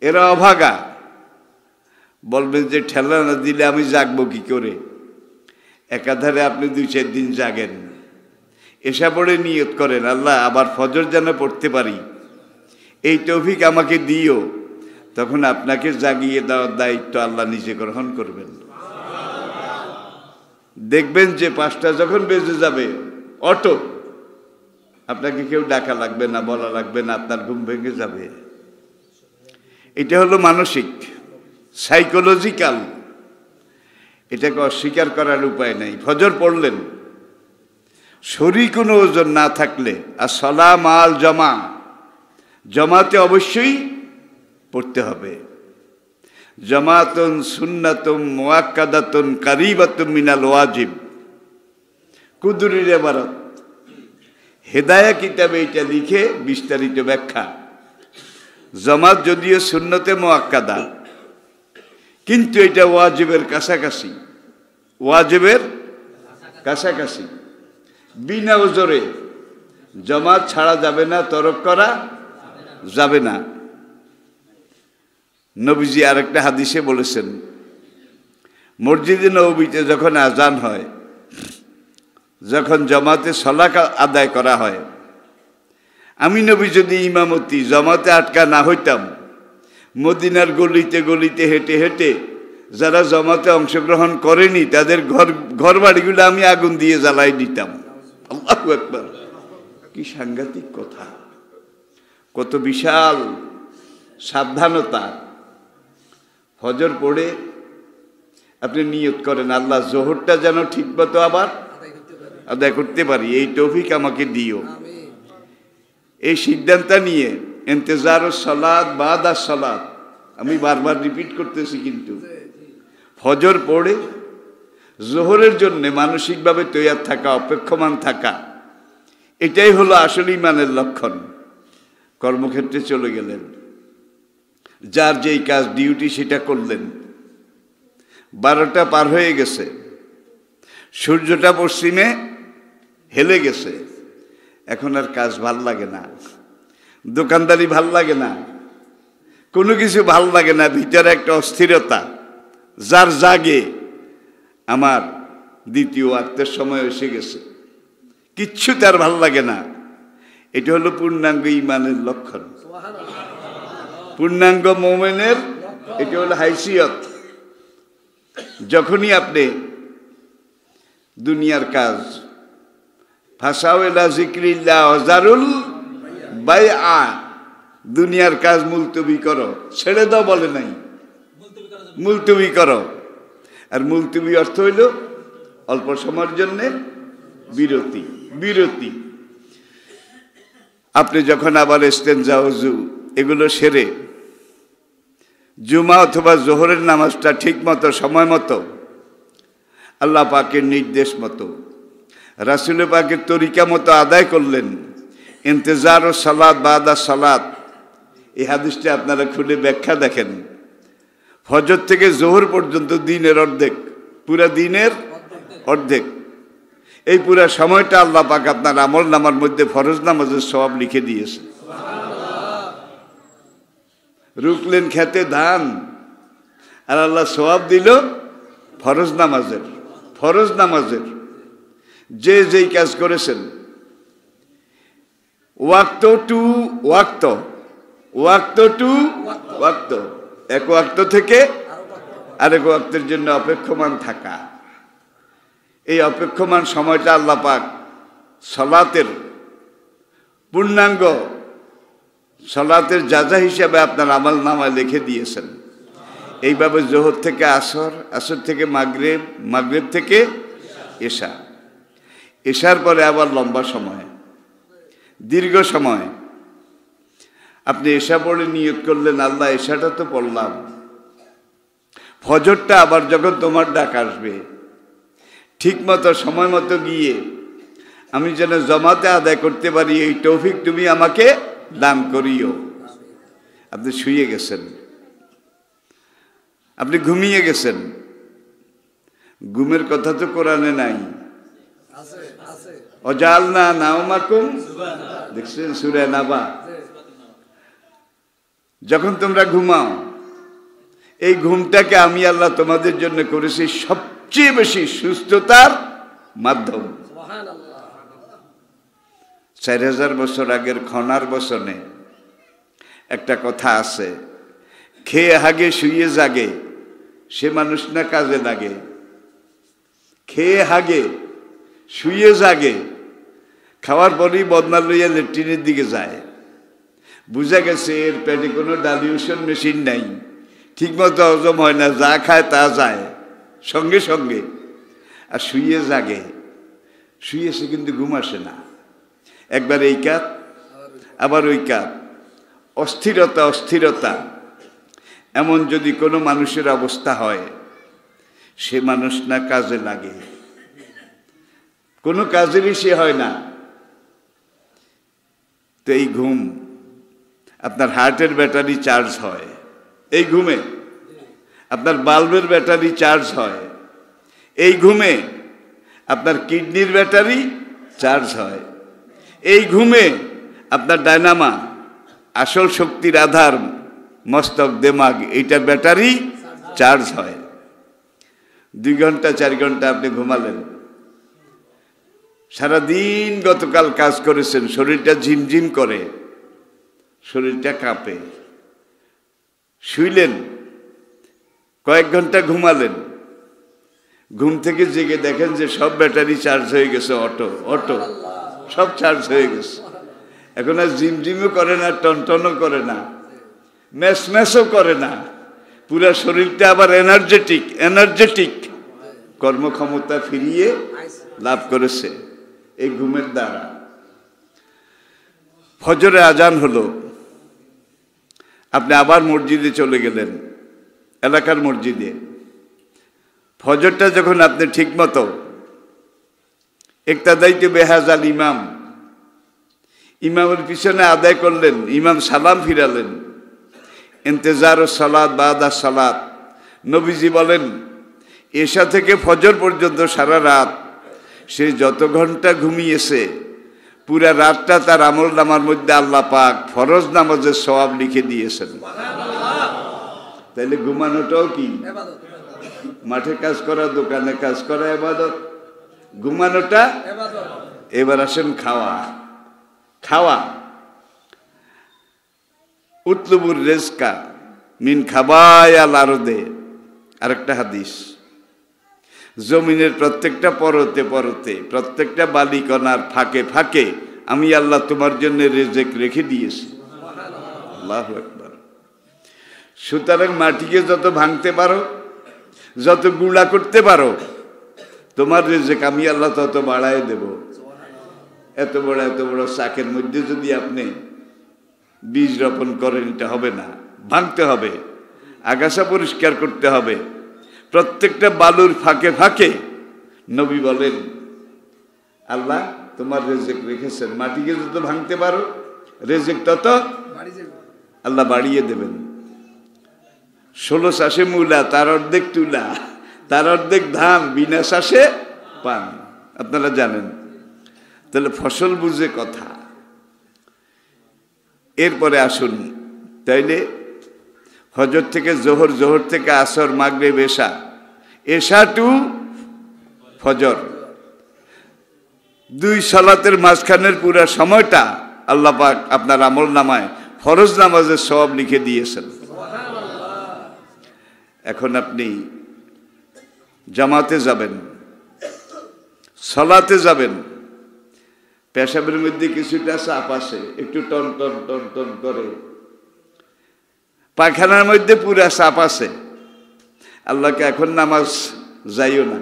এরা অভাগা। বলবেন যে ঠেলা না দিলে আমি জাগবো কি করে? একাধারে আপনি 2-4 দিন জাগেন, এসা পড়ে নিয়ত করেন, আল্লাহ আবার ফজর যেন পড়তে পারি, এই তৌফিক আমাকে দিও। তখন আপনাকে জাগিয়ে দেওয়ার দায়িত্ব আল্লাহ নিজে গ্রহণ করবেন। দেখবেন যে 5টা যখন বেজে যাবে, অটো, আপনাকে কেউ ডাকা লাগবে না, বলা লাগবে না, আপনার ঘুম ভেঙে যাবে। এটা হলো মানসিক, সাইকোলজিক্যাল, এটাকে অস্বীকার করার উপায় নেই। ফজর পড়লেন, শরীর কোনো ওজন না থাকলে, আর সালাম আল জমা, জমাতে অবশ্যই পড়তে হবে। জামাতুন সুন্নাতুম মুআক্কাদাতুন কারিবাতুম মিনাল ওয়াজিব, কুদুরির ইবারত। হেদায়া কিতাবে এটা লিখে বিস্তারিত ব্যাখ্যা। জামাত যদিও সুন্নতে মুআক্কাদা, কিন্তু এটা ওয়াজিবের কাছাকাছি, ওয়াজিবের কাছাকাছি। বিনা ওজরে জামাত ছাড়া যাবে না, তরক করা যাবে না। নবীজি আরেকটা হাদিসে বলেছেন, মসজিদে নববীতে যখন আজান হয়, যখন জামাতে সালাত আদায় করা হয়, আমি নবী যদি ইমামতি জামাতে আটকা না হইতাম, মদিনার গলিতে গলিতে হেঁটে হেঁটে যারা জামাতে অংশগ্রহণ করেনি তাদের ঘর বাড়িগুলো আমি আগুন দিয়ে জ্বালাই দিতাম। আল্লাহু আকবার! কি সাংঘাতিক কথা, কত বিশাল সাবধানতা। ফজর পড়ে আপনি নিয়ত করেন, আল্লাহ জোহরটা যেন ঠিক মতো আবার আদায় করতে পারি, এই তৌফিক আমাকে দিও। এই সিদ্ধান্ত নিয়ে ইন্তেজার ও সালাত বাদা সালাত, আমি বারবার রিপিট করতেছি, কিন্তু ফজর পড়ে জোহরের জন্য মানসিকভাবে তৈয়ার থাকা, অপেক্ষমান থাকা, এটাই হলো আসল ঈমানের লক্ষণ। কর্মক্ষেত্রে চলে গেলেন, যার যেই কাজ ডিউটি সেটা করলেন, 12টা পার হয়ে গেছে, সূর্যটা পশ্চিমে হেলে গেছে, এখন আর কাজ ভাল লাগে না, দোকানদারি ভাল লাগে না, কোনো কিছু ভাল লাগে না, ভিতরে একটা অস্থিরতা যার জাগে। আমার দ্বিতীয় ওয়াক্তের সময় এসে গেছে, কিচ্ছু তার ভাল লাগে না। এটা হলো পূর্ণাঙ্গ ঈমানের লক্ষণ, পূর্ণাঙ্গ মুমিনের এটা হলো হাইসিয়ত। যখনই আপনি দুনিয়ার কাজ ফাসাও ইলা যিকরিল্লাহ ওয়াজারুল বাইআ, দুনিয়ার কাজ মুলতবি করো, ছেড়ে দাও বলে নাই, মুলতবি করো। আর মুলতবি অর্থ হইল অল্প সময়ের জন্য বিরতি। বিরতি আপনি যখন আবার ইস্তেনজা, ওযু এগুলো সেরে জুমা অথবা জোহরের নামাজটা ঠিক মতো সময় মতো আল্লাহ পাকের নির্দেশ মতো রাসূল পাকের তরিকা মতো আদায় করলেন। ইন্তেজার ও সালাত বাদা সালাত, এই হাদিসটা আপনারা খুলে ব্যাখ্যা দেখেন। ফজর থেকে জোহর পর্যন্ত দিনের অর্ধেক, পুরা দিনের অর্ধেক, এই পুরা সময়টা আল্লাহ পাক আপনার আমল নামার মধ্যে ফরজ নামাজের সওয়াব লিখে দিয়েছে। রুকলেন খেতে ধান, আর আল্লাহ সওয়াব দিল ফরজ নামাজের। ফরজ নামাজের যে যেই কাজ করেছেন, ওয়াক্ত টু ওয়াক্ত, ওয়াক্ত টু ওয়াক্ত, এক ওয়াক্ত থেকে আরেক ওয়াক্তের জন্য অপেক্ষমান থাকা, এই অপেক্ষমান সময়টা আল্লাহ পাক সালাতের পূর্ণাঙ্গ সালাতের যাজা হিসাবে আপনার আমল নামায় লিখে দিয়েছেন। এইভাবে জোহর থেকে আসর, আসর থেকে মাগরিব, মাগরিব থেকে এশা, এশার পরে আবার লম্বা সময়, দীর্ঘ সময় আপনি এশা পড়ে নিয়ত করলেন, আল্লাহ এশাটা তো পড়লাম, ফজরটা আবার যখন তোমার ডাক আসবে ঠিক মতো সময় মতো গিয়ে আমি যেন জমাতে আদায় করতে পারি, এই তৌফিক তুমি আমাকে দান করিও। আপনি শুয়ে গেছেন, আপনি ঘুমিয়ে গেছেন, ঘুমের কথা তো কোরআনে নাই। অজালনা নাওমাকুম, দেখছেন সূরা নাবা, যখন তোমরা ঘুমাও, এই ঘুমটাকে আমি আল্লাহ তোমাদের জন্য করেছি সবচেয়ে বেশি সুস্থতার মাধ্যম। 4000 বছর আগের খনার বচনে একটা কথা আছে, খেয়ে হাগে শুয়ে জাগে সে মানুষ না কাজে লাগে। খেয়ে হাগে শুয়ে জাগে, খাওয়ার পরেই বদনা লইয়া ল্যাট্রিনের দিকে যায়। বুঝা গেছে এর পেটে কোনো ডাইলিউশন মেশিন নাই, ঠিকমতো হজম হয় না, যা খায় তা যায় সঙ্গে সঙ্গে। আর শুয়ে জাগে, শুয়ে সে কিন্তু ঘুম আসে না, একবার এই কাত আবার ওই কাত, অস্থিরতা অস্থিরতা। এমন যদি কোনো মানুষের অবস্থা হয়, সে মানুষ না কাজে লাগে, কোনো কাজেরই সে হয় না। তো এই ঘুম আপনার হার্টের ব্যাটারি চার্জ হয়, এই ঘুমে আপনার বাল্বের ব্যাটারি চার্জ হয়, এই ঘুমে আপনার কিডনির ব্যাটারি চার্জ হয়, এই ঘুমে আপনার ডায়নামা, আসল শক্তির আধার মস্তক দেমাগ, এইটার ব্যাটারি চার্জ হয়। 2 ঘন্টা 4 ঘন্টা আপনি ঘুমালেন, সারাদিন গতকাল কাজ করেছেন, শরীরটা ঝিমঝিম করে, শরীরটা কাঁপে, শুইলেন, কয়েক ঘন্টা ঘুমালেন, ঘুম থেকে জেগে দেখেন যে সব ব্যাটারি চার্জ হয়ে গেছে, অটো অটো সব চার্জ হয়ে গেছে। এখন আর ঝিমঝিমও করে না, টনটনও করে না, ম্যাসম্যাসও করে না, পুরা শরীরটা আবার এনার্জেটিক, এনার্জেটিক কর্মক্ষমতা ফিরিয়ে লাভ করেছে এই ঘুমের দ্বারা। ফজরে আজান হলো, আপনি আবার মসজিদে চলে গেলেন, এলাকার মসজিদে। ফজরটা যখন আপনি ঠিক মতো ইক্তাদাইতু বিহাযাল ইমাম, ইমামের পিছনে আদায় করলেন, ইমাম সালাম ফিরালেন, ইন্তেজার ও সালাত বাদা সালাত। নবীজি বলেন এশা থেকে ফজর পর্যন্ত সারা রাত সে যত ঘন্টা ঘুমিয়েছে পুরা রাতটা তার আমল নামার মধ্যে আল্লাহ পাক ফরজ নামাজের সওয়াব লিখে দিয়েছেন। তাইলে ঘুমানোটাও কি? মাঠে কাজ করা, দোকানে কাজ করা ইবাদত, ঘুমানোটা ইবাদত। এবার আসেন খাওয়া। খাওয়া উতলুবুর রিজকা মিন খাবায়াল আরদে, আরেকটা হাদিস, জমিনের প্রত্যেকটা পরতে পরতে, প্রত্যেকটা বালিকণার ফাঁকে ফাঁকে আমি আল্লাহ তোমার জন্য রিজক রেখে দিয়েছি। আল্লাহু আকবার। সুতরাং মাটিকে যত ভাঙতে পারো, যত গুঁড়া করতে পারো, তোমার রিজক আমি আল্লাহ তত বাড়ায় দেব। এত বড় চাকের মধ্যে যদি আপনি বীজ রোপণ করেন, এটা হবে না, ভাঙতে হবে, আগাছা পরিষ্কার করতে হবে। প্রত্যেকটা বালুর ফাঁকে ফাঁকে নবী বলেন আল্লাহ তোমার রিজক রেখেছেন। মাটিকে যত ভাঙতে পারো রিজক তত আল্লাহ বাড়িয়ে দেবেন। 16 চাষে মূলা, তার অর্ধেক তুলা, তার অর্ধেক ধান, বিনা চাষে পান, আপনারা জানেন। তাহলে ফসল বুঝে কথা। এরপরে আসুন, তাইলে ফজর থেকে জোহর, জোহর থেকে আসর, মাগরিব, এশা, এশা টু ফজর, 2 সালাতের মাঝখানের পুরা সময়টা আল্লাহ পাক আপনার আমল নামায় ফরজ নামাজের সওয়াব লিখে দিয়েছেন। এখন আপনি জামাতে যাবেন, সালাতে যাবেন, পেশাবের মধ্যে কিছুটা চাপ আসে, একটু টন টন টন টন করে, পায়খানার মধ্যে পুরা চাপ আছে, আল্লাহকে এখন নামাজ যাইও না,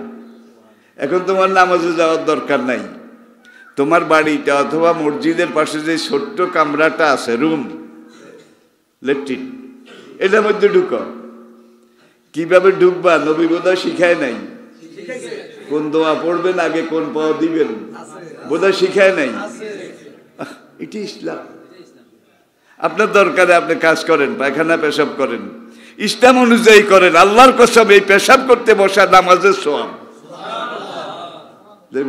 এখন তোমার নামাজে যাওয়ার দরকার নাই। তোমার বাড়িটা অথবা মসজিদের পাশে যে ছোট্ট কামরাটা আছে, রুম, ল্যাট্রিন, এটার মধ্যে ঢুকো। কিভাবে ঢুকবা নবী বোধহয় শিখায় নাই। কোন দোয়া পড়বেন, আগে কোন পাওয়া দিবেন বোধহয় শিখায় নাই। এটি ইসলাম। আপনার দরকারে আপনি কাজ করেন, পায়খানা পেশাব করেন, ইসলাম অনুযায়ী করেন। আল্লাহর কসম এই পেশাব করতে বসা নামাজের সওয়াব।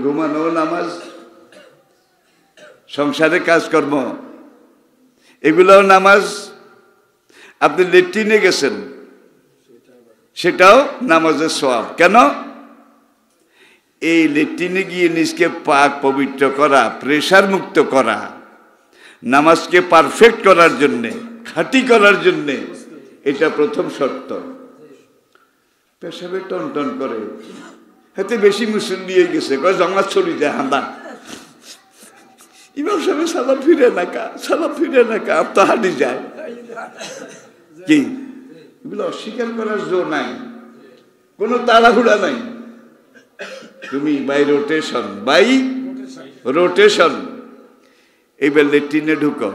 ঘুমানো নামাজ, সংসারে কাজকর্ম, এগুলোও নামাজ। আপনি ল্যাট্রিনে গেছেন, সেটাও নামাজের সওয়াব। কেন? এই ল্যাট্রিনে গিয়ে নিজকে পাক পবিত্র করা, প্রেশার মুক্ত করা, নামাজকে পারফেক্ট করার জন্যে, খাঁটি করার জন্যে, এটা প্রথম শর্ত। পেশাবে টন টন করে, হাতে বেশি মুসল্লি হয়ে গেছে, কয় জমাত ছড়ি যায় হাঁদা, ইমাম সাহেব সালাম ফিরে নাকা, সালাম ফিরে নাকা, আর তো হাঁটি যায় কি? এগুলো অস্বীকার করার জো নাই, কোনো তাড়াহুড়া নাই। তুমি বাই রোটেশন, বাই রোটেশন। এইবার ল্যাট্রিনে ঢুকো,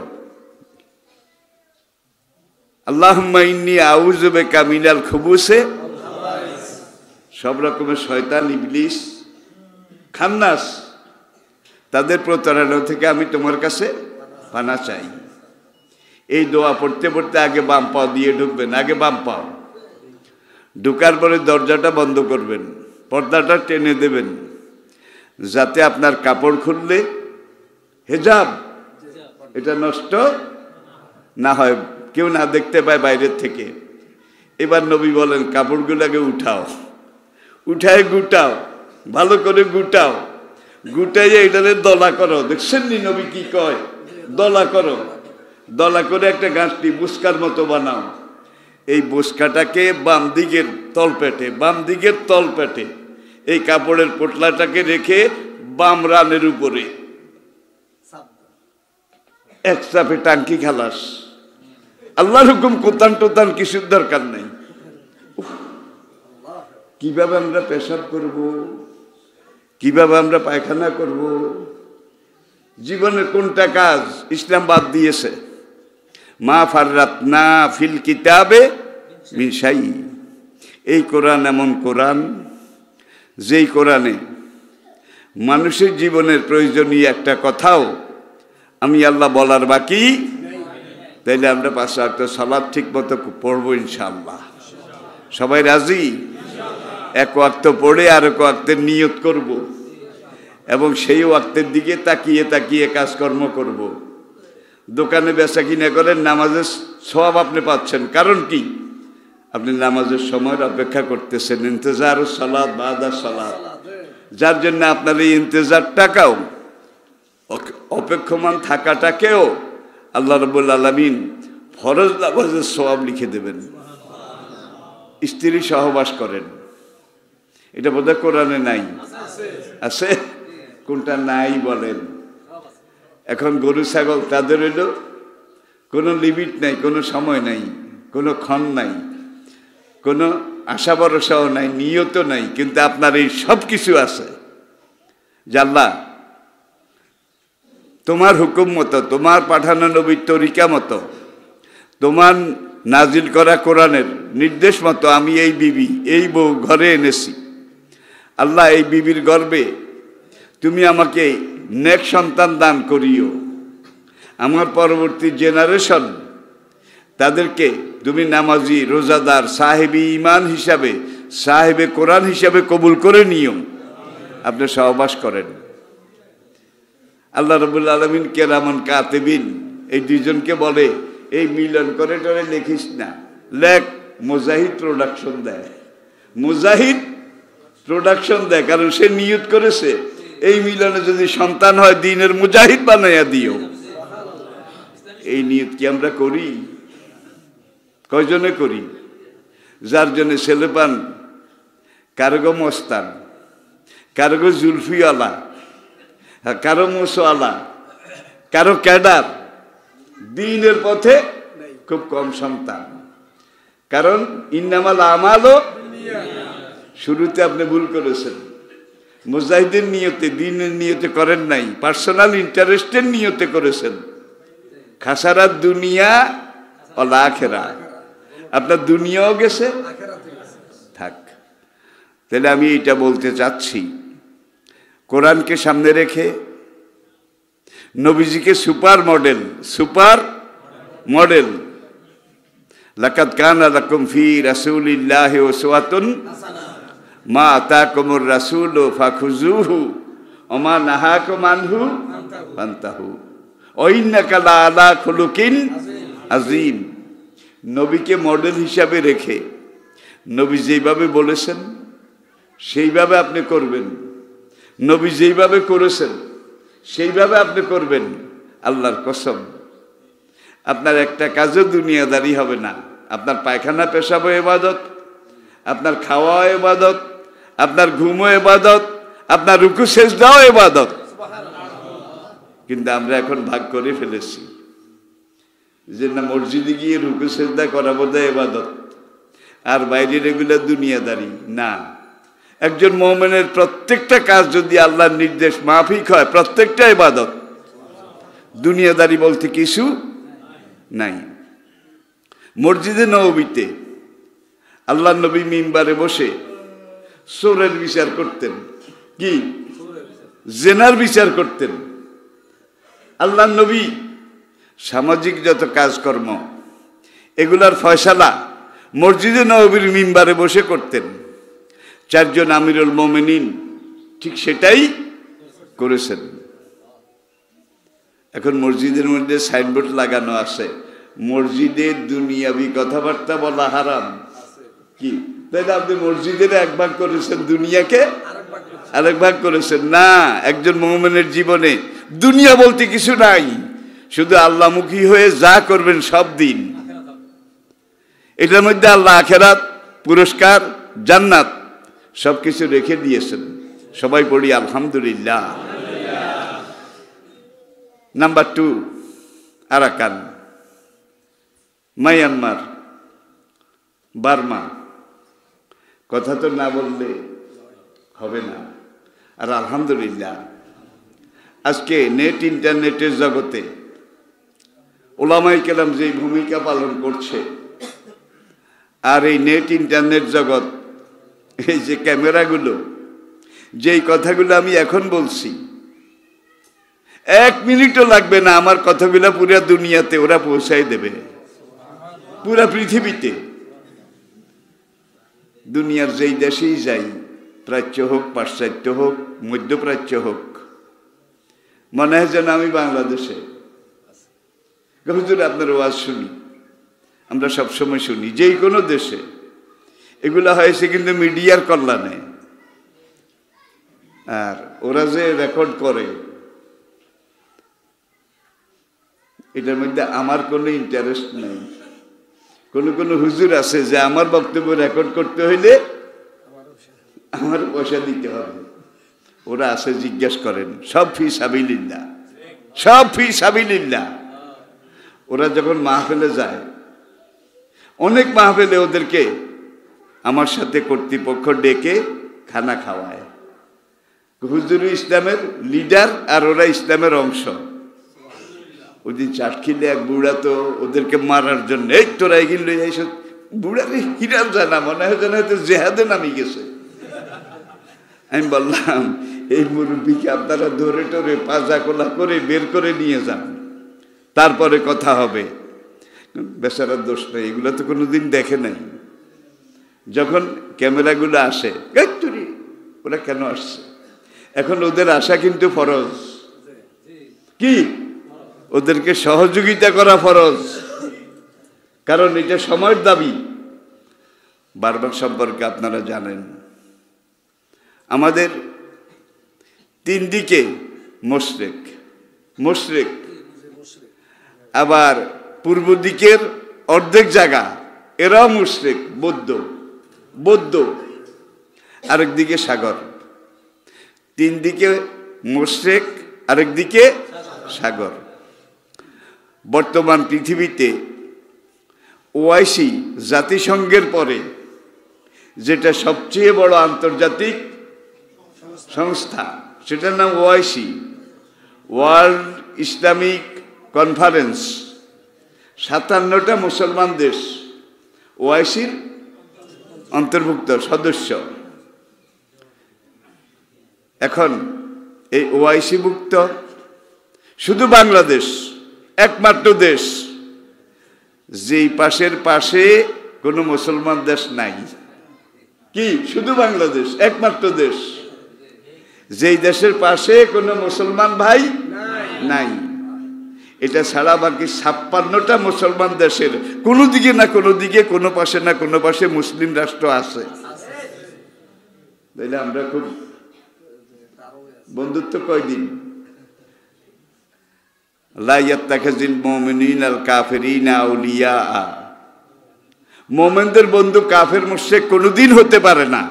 আল্লাহুম্মা ইন্নী আউযু বিকা মিনাল খুবুসে, সব রকমের শয়তান, ইবলিস, খান্নাস, তাদের প্রতারণা থেকে আমি তোমার কাছে পানা চাই। এই দোয়া পড়তে পড়তে আগে বাম পাও দিয়ে ঢুকবেন, আগে বাম পাও। ঢুকার পরে দরজাটা বন্ধ করবেন, পর্দাটা টেনে দেবেন, যাতে আপনার কাপড় খুললে হেজাব এটা নষ্ট না হয়, কেউ না দেখতে পায় বাইরের থেকে। এবার নবী বলেন কাপড়গুলোকে উঠাও, উঠায় গুটাও, ভালো করে গুটাও, গুটাইয়ে এটারে দলা করো। দেখছেন নি নবী কি কয়? দলা করো। দলা করে একটা গাঁটটি বুসকার মতো বানাও। এই বুসকাটাকে বাম দিকের তলপেটে, বাম দিকের তলপেটে এই কাপড়ের পোটলাটাকে রেখে বাম রানের উপরে এক চাপে টাঙ্কি খালাস। আল্লাহর হুকুম, কোতান টোতান কিছুর দরকার নেই। কিভাবে আমরা পেশাব করব, কিভাবে আমরা পায়খানা করব, জীবনের কোনটা কাজ ইসলাম বাদ দিয়েছে? মা ফাররাতনা ফিল কিতাবে মিন শাই। এই কোরআন এমন কোরআন, যেই কোরআনে মানুষের জীবনের প্রয়োজনীয় একটা কথাও আমি আল্লাহ বলার বাকি। তাইলে আমরা 5 ওয়াক্ত সালাত ঠিক মতো পড়বো ইনশাআল্লাহ। সবাই রাজি? 1 ওয়াক্ত পড়ে আর 1 ওয়াক্তের নিয়ত করব। এবং সেই ওয়াক্তের দিকে তাকিয়ে তাকিয়ে কাজকর্ম করব। দোকানে বেচা কিনা করেন, নামাজের সওয়াব আপনি পাচ্ছেন। কারণ কি? আপনি নামাজের সময়ের অপেক্ষা করতেছেন। ইন্তজার সালাত বাদা সালাত, যার জন্য আপনার এই ইন্তজারটাকেও, অপেক্ষমান থাকাটাকেও আল্লাহ রাব্বুল আলামিন ফরজ নামাজের সওয়াব লিখে দেবেন। স্ত্রী সহবাস করেন, এটা বোধহয় কোরআনে নাই, আছে? কোনটা নাই বলেন? এখন গরু ছাগল তাদের হইল কোনো লিমিট নাই, কোনো সময় নাই, কোনো ক্ষণ নাই, কোনো আশা ভরসাও নাই, নিয়ত নাই, কিন্তু আপনার এই সব কিছু আছে। জাল্লা তোমার হুকুম মতো, তোমার পাঠানো নবীর তরিকা মতো, তোমার নাজিল করা কোরআনের নির্দেশ মতো আমি এই বিবি, এই বউ ঘরে এনেছি। আল্লাহ, এই বিবির গর্ভে তুমি আমাকে নেক সন্তান দান করিও। আমার পরবর্তী জেনারেশন তাদেরকে তুমি নামাজি, রোজাদার, সাহেবী ইমান হিসাবে, সাহেবে কোরআন হিসাবে কবুল করে নিও। আপনি সহবাস করেন। আল্লাহ রাব্বুল আলামিন কেরামান কাতিবিন এই দুইজনকে বলে, এই মিলন করে টরে লিখিস না, লেখ। মুজাহিদ প্রোডাকশন দেয়, মুজাহিদ প্রোডাকশন দেয়, কারণ সে নিয়ত করেছে এই মিলনে যদি সন্তান হয় দ্বীনের মুজাহিদ বানাইয়া দিও। এই নিয়ত কি আমরা করি? কয়জনে করি? যার জন্য ছেলে পান কারগো মস্তান, কারগো জুলফিওয়ালা, কারো মোসওয়ালা, কারো ক্যাডার, দ্বীনের পথে খুব কম সন্তান। কারণ ইন্নামাল আমালও, শুরুতে আপনি ভুল করেছেন। মুজাহিদের নিয়তে, দ্বীনের নিয়তে করেন নাই, পার্সোনাল ইন্টারেস্টের নিয়তে করেছেন। খাসারাত দুনিয়া ওয়াল আখিরা, আপনার দুনিয়াও গেছে, থাক। তাহলে আমি এটা বলতে চাচ্ছি, কোরআনকে সামনে রেখে নবীজিকে সুপার মডেল লাকাদ কানা লাকুম ফি রাসূলিল্লাহি উসওয়াতুন মা আতাকুমুর রাসূলু ফাখুযুহু ওয়া মা নাহাকুম আনহু ফান্তাহু ওয়া ইন্নাকা লাআলা খুলুকিন আযীম। নবীকে মডেল হিসাবে রেখে নবী যেইভাবে বলেছেন সেইভাবে আপনি করবেন, নবী যেইভাবে করেছেন সেইভাবে আপনি করবেন। আল্লাহর কসম, আপনার একটা কাজও দুনিয়াদারি হবে না। আপনার পায়খানা পেশাবও ইবাদত, আপনার খাওয়াও ইবাদত, আপনার ঘুমও ইবাদত, আপনার রুকু সেজদাও ইবাদত। কিন্তু আমরা এখন ভাগ করে ফেলেছি যে না, মসজিদে গিয়ে রুকু সেজদা করা বোধহয় ইবাদত, আর বাইরের এগুলো দুনিয়াদারি। না, একজন মুমিনের প্রত্যেকটা কাজ যদি আল্লাহর নির্দেশ মাফিক হয়, প্রত্যেকটা ইবাদত। দুনিয়াদারি বলতে কিছু নাই। মসজিদে নববীতে আল্লাহর নবী মিম্বারে বসে চোরের বিচার করতেন, কি জেনার বিচার করতেন। আল্লাহর নবী সামাজিক যত কাজকর্ম এগুলার ফয়সালা মসজিদে নববীর মিম্বারে বসে করতেন। চারজন আমিরুল মোমিনিন ঠিক সেটাই করেছেন। এখন মসজিদের মধ্যে সাইনবোর্ড লাগানো আছে, মসজিদের দুনিয়াবি কথাবার্তা বলা হারাম। কি তাই না? আপনি মসজিদের এক ভাগ করেছেন, দুনিয়াকে আরেক ভাগ করেছেন। না, একজন মুমিনের জীবনে দুনিয়া বলতে কিছু নাই, শুধু আল্লাহমুখী হয়ে যা করবেন সব দিন। এটার মধ্যে আল্লাহ আখিরাত, পুরস্কার, জান্নাত সবকিছু রেখে দিয়েছেন। সবাই পড়ি আলহামদুলিল্লাহ। Number 2, Arakan, Myanmar, Burma. কথা তো না বললে হবে না। আর আলহামদুলিল্লাহ আজকে নেট ইন্টারনেটের জগতে ওলামায়ে কেরাম যে ভূমিকা পালন করছে, আর এই নেট ইন্টারনেট জগৎ, এই যে ক্যামেরাগুলো, যেই কথাগুলো আমি এখন বলছি, 1 মিনিটও লাগবে না আমার কথাগুলো পুরো দুনিয়াতে ওরা পৌঁছাই দেবে, পুরা পৃথিবীতে। দুনিয়ার যেই দেশেই যাই, প্রাচ্য হোক, পাশ্চাত্য হোক, মধ্যপ্রাচ্য হোক, মনে হয় যেন আমি বাংলাদেশে। হুজুর আপনার ওয়াজ শুনি, আমরা সবসময় শুনি যে কোনো দেশে। এগুলো হয়েছে কিন্তু মিডিয়ার কল্যাণে। আর ওরা যে রেকর্ড করে, এটার মধ্যে আমার কোনো ইন্টারেস্ট নেই। কোনো হুজুর আছে যে আমার বক্তব্য রেকর্ড করতে হইলে আমার পয়সা দিতে হবে। ওরা আছে, জিজ্ঞেস করেন, সব ফি সাবিলিল্লাহ, সব ফি সাবিলিল্লাহ। ওরা যখন মাহফিলে যায়, অনেক মাহফিলে ওদেরকে আমার সাথে কর্তৃপক্ষ ডেকে খানা খাওয়ায়। হুজুর ইসলামের লিডার আর ওরা ইসলামের অংশ। ওই দিন চাটখিলে এক বুড়া তো ওদেরকে মারার জন্য, এই তোরা এগিয়ে লই এইসব বুড়ারে হিরাম জানা মনে হয় যেন হয়তো জেহাদে নামি গেছে। আমি বললাম, এই মুরব্বীকে আপনারা ধরে টরে পাজা কোলা করে বের করে নিয়ে যান, তারপরে কথা হবে। বেচারার দোষ নেই, এগুলো তো কোনোদিন দেখে নাই। যখন ক্যামেরাগুলো আসে, ওরা কেন আসছে? এখন ওদের আসা কিন্তু ফরজ। কি? ওদেরকে সহযোগিতা করা ফরজ, কারণ এটা সময়ের দাবি। বারবার সম্পর্কে আপনারা জানেন, আমাদের তিন দিকে মুশরিক, মুশরিক, আবার পূর্ব দিকের অর্ধেক জায়গা এরাও মুশরিক, বৌদ্ধ, বৌদ্ধ, আরেক দিকে সাগর। তিন দিকে মুশরিক, আরেক দিকে সাগর। বর্তমান পৃথিবীতে ওআইসি জাতিসংঘের পরে যেটা সবচেয়ে বড় আন্তর্জাতিক সংস্থা, সেটার নাম ওআইসি, ওয়ার্ল্ড ইসলামিক কনফারেন্স। 57টা মুসলমান দেশ ওআইসির অন্তর্ভুক্ত সদস্য। এখন এই ওআইসি ভুক্ত শুধু বাংলাদেশ একমাত্র দেশ, যেই পাশের পাশে কোনো মুসলমান দেশ নাই। কি? শুধু বাংলাদেশ একমাত্র দেশ, যেই দেশের পাশে কোনো মুসলমান ভাই নাই। এটা ছাড়া বাকি 56টা মুসলমান দেশের কোনো দিকে না কোনো দিকে, কোনো পাশে না কোনো পাশে মুসলিম রাষ্ট্র আছে। তাইলে আমরা খুব বন্ধুত্ব কয়দিন। লা ইয়াত্তাখিযুল মুমিনুনা আল কাফিরিনা আউলিয়া, মুমিনদের বন্ধু কাফের মুশরিক কোনোদিন হতে পারে না।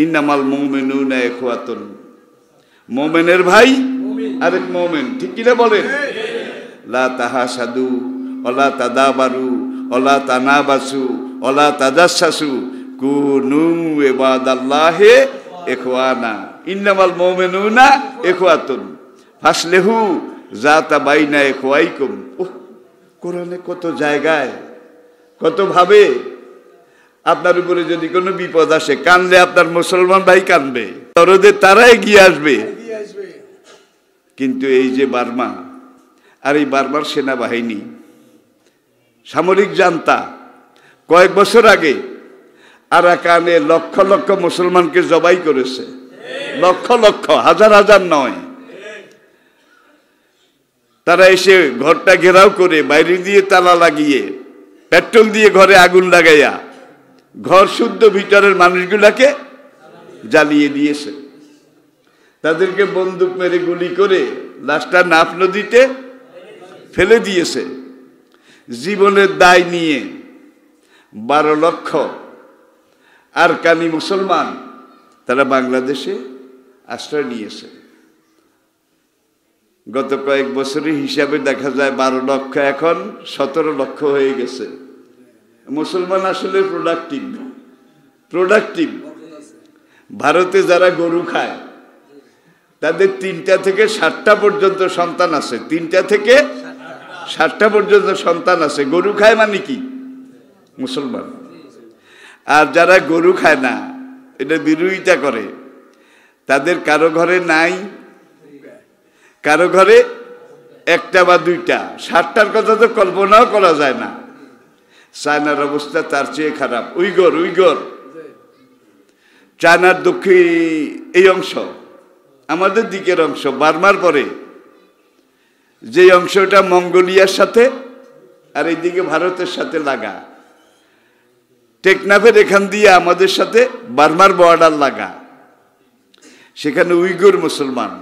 ইন্নামাল মুমিনুনা ইখওয়াতুন, মুমিনের ভাই আরেক মুমিন। ঠিক কি না বলেন? লা তাহাসাদু ওয়ালা তাদাবারু ওয়ালা তানাবাসু ওয়ালা তাজাসসু কুনু ইবাদাল্লাহি ইখওয়ানা ইন্নামাল মুমিনুনা ইখওয়াতুন ফাসলিহু যাতা বাইনা ইখওয়াইকুম। কোরআনে কত জায়গায় কত ভাবে আপনার উপরে যদি কোনো বিপদ আসে, কানলে আপনার মুসলমান ভাই কানবে, তরদে তারা এগিয়ে আসবে। কিন্তু এই যে বার্মা, আর এই বার্মার সেনাবাহিনী, সামরিক জান্তা কয়েক বছর আগে আরাকানে লক্ষ লক্ষ মুসলমানকে জবাই করেছে। লক্ষ লক্ষ, হাজার হাজার নয়। তারা এসে ঘরটা ঘেরাও করে বাইরে দিয়ে তালা লাগিয়ে পেট্রোল দিয়ে ঘরে আগুন লাগাইয়া ঘর শুদ্ধ ভিতরের মানুষগুলাকে জ্বালিয়ে দিয়েছে। তাদেরকে বন্দুক মেরে গুলি করে লাশটা নাফ নদীতে ফেলে দিয়েছে। জীবনের দায় নিয়ে 12 লক্ষ আরকানি মুসলমান তারা বাংলাদেশে আশ্রয় নিয়েছে। গত কয়েক বছরের হিসাবে দেখা যায় 12 লক্ষ এখন 17 লক্ষ হয়ে গেছে। মুসলমান আসলে প্রোডাক্টিভ। ভারতে যারা গরু খায় তাদের 3টা থেকে 7টা পর্যন্ত সন্তান আছে। 3টা থেকে 7টা পর্যন্ত সন্তান আছে। গরু খায় মানে কি? মুসলমান। আর যারা গরু খায় না, এটা বিরোধিতা করে, তাদের কারো ঘরে নাই, কারো ঘরে 1টা বা 2টা। 7টার কথা তো কল্পনাও করা যায় না। চায়নার অবস্থা তার চেয়ে খারাপ। উইগর চায়নার দক্ষিণ এই অংশ আমাদের দিকের অংশ, বার্মার পরে যে অংশটা মঙ্গোলিয়ার সাথে আর এইদিকে ভারতের সাথে লাগা, টেকনাফের এখান দিয়ে আমাদের সাথে বার্মার বর্ডার লাগা, সেখানে উইগুর মুসলমান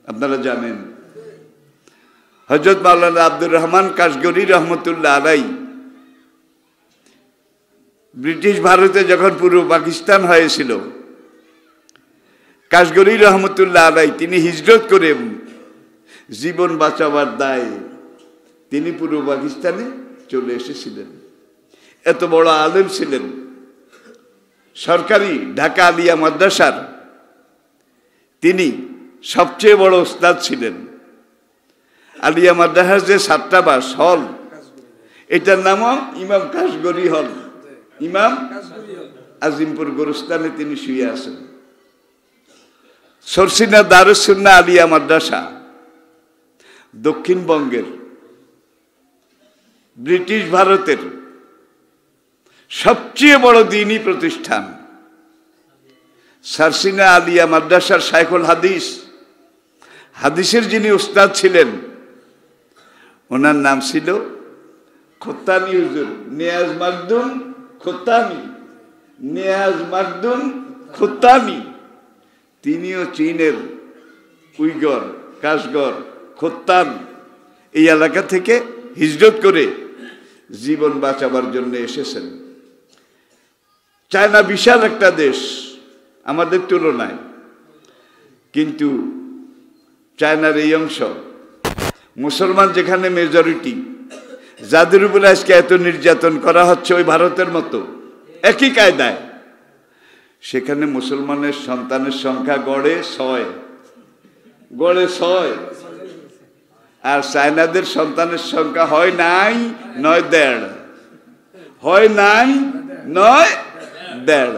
আপনারা জানেন। হযরত মাওলানা আব্দুর রহমান কাশগরি রহমতুল্লাহ আলাই ব্রিটিশ ভারতে যখন পূর্ব পাকিস্তান হয়েছিল, কাশগরি রহমতুল্লাহ আলাই তিনি হিজরত করে জীবন বাঁচাবার দায়ে তিনি পূর্ব পাকিস্তানে চলে এসেছিলেন। এত বড় আলেম ছিলেন, সরকারি ঢাকা আলিয়া মাদ্রাসার তিনি সবচেয়ে বড় ওস্তাদ ছিলেন। আলিয়া মাদ্রাসার যে ছাত্রাবাস হল, এটার নামও ইমাম কাশগরি হল। ইমাম আজিমপুর গোরস্তানে তিনি শুয়ে আছেন। সরসিনা দারুস সুন্নাহ আলিয়া মাদ্রাসা দক্ষিণবঙ্গের ব্রিটিশ ভারতের সবচেয়ে বড় দ্বীনী প্রতিষ্ঠান। সরসিনা আলিয়া মাদ্রাসার শাইখুল হাদিস, হাদিসের যিনি উস্তাদ ছিলেন, ওনার নাম ছিল খোত্তানি হুজুর, নিয়াজ মাকদুম খোত্তানি, নিয়াজ মাকদুম খোত্তানি। তিনিও চীনের উইগর, কাশগর, খোত্তান এই এলাকা থেকে হিজরত করে জীবন বাঁচাবার জন্য এসেছেন। চায়না বিশাল একটা দেশ আমাদের তুলনায়, কিন্তু চায়নার এই অংশ মুসলমান যেখানে মেজরিটি, যাদের উপরে আজকে এত নির্যাতন করা হচ্ছে ওই ভারতের মতো একই কায়দায়, সেখানে মুসলমানের সন্তানের সংখ্যা গড়ে 6, আর চায়নাদের সন্তানের সংখ্যা হয় নাই 9.5, হয় নাই 9.5।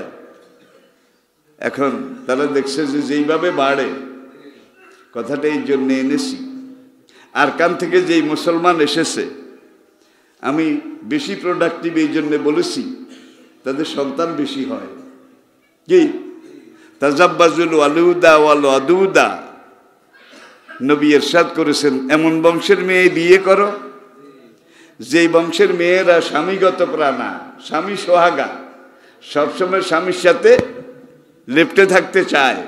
এখন তারা দেখছে যে যেইভাবে বাড়ে, কথাটা এই জন্য এনেছি, আর কান থেকে যেই মুসলমান এসেছে, আমি বেশি প্রোডাক্টিভ এই জন্য বলেছি, তাদের সন্তান বেশি হয়। কি তাজাব্বাজুল ওয়ালুদা ওয়াল আদুদা, নবী ইরশাদ করেছেন এমন বংশের মেয়ে বিয়ে করো যেই বংশের মেয়েরা স্বামীগত প্রাণা, স্বামী সোহাগা, সবসময় স্বামীর সাথে লেপ্টে থাকতে চায়,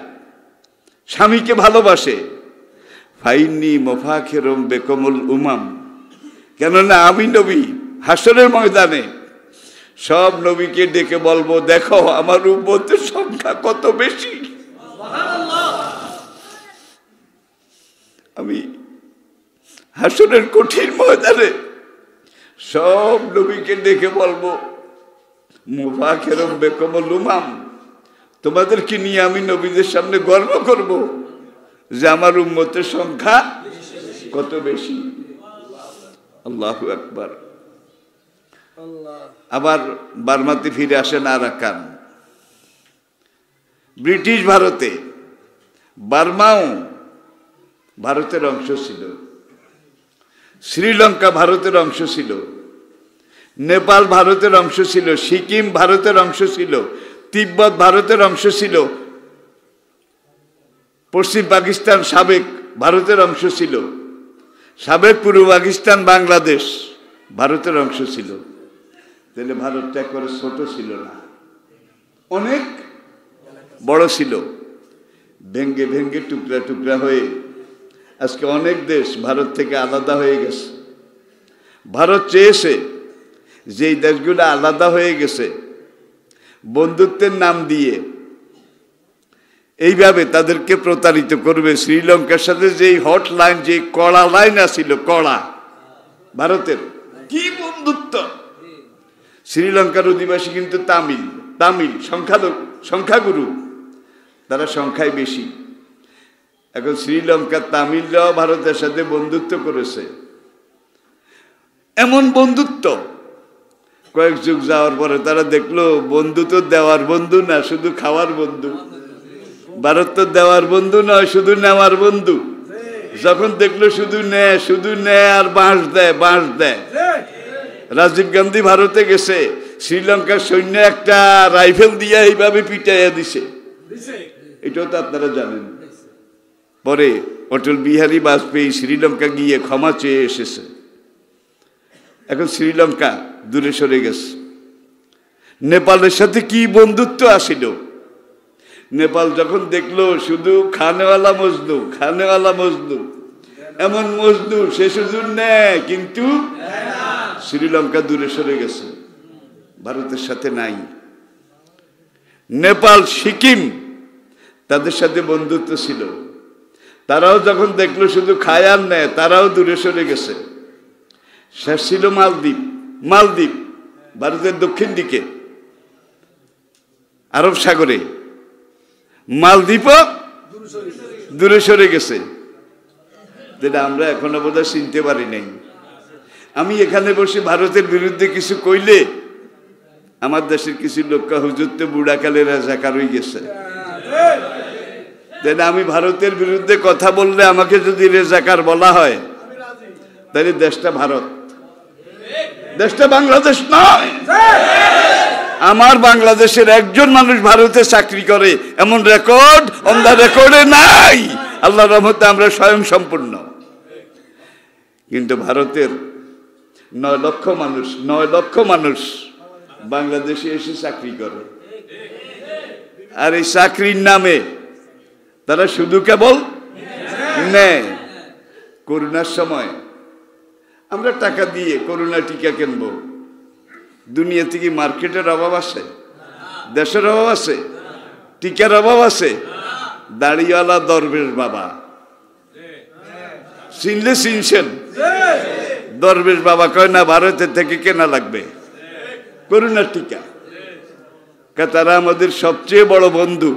স্বামীকে ভালোবাসে। ফাইন্নি মুফাখিরুম বিকুমুল উমাম, কেননা আমি নবী হাসরের ময়দানে সব নবীকে ডেকে বলবো, দেখো আমার উম্মতের সংখ্যা কত বেশি। আমি হাসরের কঠিন ময়দানে সব নবীকে ডেকে বলবো, মুফাখিরুম বিকুমুল উমাম, তোমাদেরকে নিয়ে আমি নবীদের সামনে গর্ব করব যে আমার উম্মতের সংখ্যা কত বেশি। আল্লাহু আকবার। আবার বার্মাতে ফিরে আসেন আরাকান। ব্রিটিশ ভারতে বার্মাও ভারতের অংশ ছিল, শ্রীলঙ্কা ভারতের অংশ ছিল, নেপাল ভারতের অংশ ছিল, সিকিম ভারতের অংশ ছিল, তিব্বত ভারতের অংশ ছিল, পশ্চিম পাকিস্তান সাবেক ভারতের অংশ ছিল, সাবেক পূর্ব পাকিস্তান বাংলাদেশ ভারতের অংশ ছিল। তাহলে ভারতটা একবারে ছোট ছিল না, অনেক বড় ছিল। ভেঙ্গে ভেঙ্গে টুকরা টুকরা হয়ে আজকে অনেক দেশ ভারত থেকে আলাদা হয়ে গেছে। ভারত চেয়েছে যে এই দেশগুলো আলাদা হয়ে গেছে, বন্ধুত্বের নাম দিয়ে এইভাবে তাদেরকে প্রতারিত করবে। শ্রীলঙ্কার সাথে যে হট লাইন, যে কড়া লাইন আছিল, কড়া ভারতের কি বন্ধুত্ব। শ্রীলঙ্কার অধিবাসী কিন্তু তামিল সংখ্যাগুরু, তারা সংখ্যায় বেশি। এখন শ্রীলঙ্কার তামিলরাও ভারতের সাথে বন্ধুত্ব করেছে। এমন বন্ধুত্ব কয়েক যুগ যাওয়ার পরে তারা দেখলো বন্ধু তো দেওয়ার বন্ধু না, শুধু খাওয়ার বন্ধু। ভারত তো দেওয়ার বন্ধু নয়, শুধু নেওয়ার বন্ধু। যখন দেখলো শুধু নেয় আর বাঁশ দেয়। রাজীব গান্ধী ভারতে গেছে, শ্রীলঙ্কার সৈন্য একটা রাইফেল দিয়ে এইভাবে পিটাইয়া দিছে, এটাও তো আপনারা জানেন। পরে অটল বিহারী বাজপেয়ী শ্রীলঙ্কা গিয়ে ক্ষমা চেয়ে এসেছে। এখন শ্রীলঙ্কা দূরে সরে গেছে। নেপালের সাথে কি বন্ধুত্ব আসিল। নেপাল যখন দেখলো শুধু খানেওয়ালা মজদু, খানেওয়ালা মজদু, এমন মজদুর সে শুধু নেয় কিন্তু শ্রীলঙ্কা দূরে সরে গেছে, ভারতের সাথে নাই। নেপাল সিকিম তাদের সাথে বন্ধুত্ব ছিল, তারাও যখন দেখলো শুধু খায় আর নেয়, তারাও দূরে সরে গেছে। শেষ ছিল মালদ্বীপ। মালদ্বীপ ভারতের দক্ষিণ দিকে আরব সাগরে, মালদ্বীপও দূরে সরে গেছে, যেটা আমরা এখনো বোধহয় চিনতে পারি নাই। আমি এখানে বসে ভারতের বিরুদ্ধে কিছু কইলে আমার দেশের কিছু লোক হুজুর তো বুড়াকালে রাজাকার হয়ে গেছে। আমি ভারতের বিরুদ্ধে কথা বললে আমাকে যদি রেজাকার বলা হয়, তাহলে দেশটা ভারত, দেশটা বাংলাদেশ নয়। আমার বাংলাদেশের একজন মানুষ ভারতে চাকরি করে এমন রেকর্ড অন দা রেকর্ডে নাই। আল্লাহর রহমতে আমরা স্বয়ং সম্পূর্ণ। কিন্তু ভারতের 9 লক্ষ মানুষ, 9 লক্ষ মানুষ বাংলাদেশে এসে চাকরি করে। আর এই চাকরির নামে তারা শুধু কেবল নেয়। করোনার সময় আমরা টাকা দিয়ে করোনা টিকা কিনবো। দুনিয়া থেকে মার্কেটের অভাব আছে, দেশের অভাব আছে, টিকার অভাব আছে। দাড়িওয়ালা দরবেশ বাবা চিনলে চিনছেন, দরবেশ বাবা কয় না ভারতের থেকে কেনা লাগবে করোনার টিকা। তারা আমাদের সবচেয়ে বড় বন্ধু।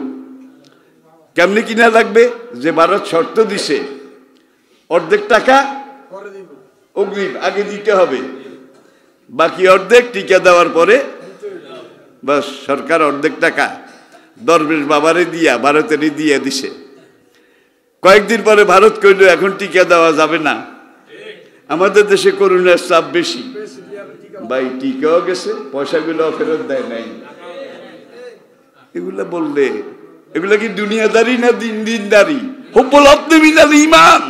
কেমনি কিনা লাগবে? যে ভারত শর্ত দিছে অর্ধেক টাকা অগ্রিম আগে দিতে হবে, বাকি অর্ধেক টিকা দেওয়ার পরে বাস। সরকার অর্ধেক টাকা দরবেশ বাবারে দিয়া ভারতেরই দিয়ে দিছে। কয়েকদিন পরে ভারত কইল এখন টিকা দেওয়া যাবে না, আমাদের দেশে করোনার চাপ বেশি। ভাই টিকাও গেছে, পয়সাগুলো ফেরত দেয় নাই। এগুলা বললে এগুলা কি দুনিয়াদারি না দিনদারি? হুব্বুল আবদি মিনাল ঈমান।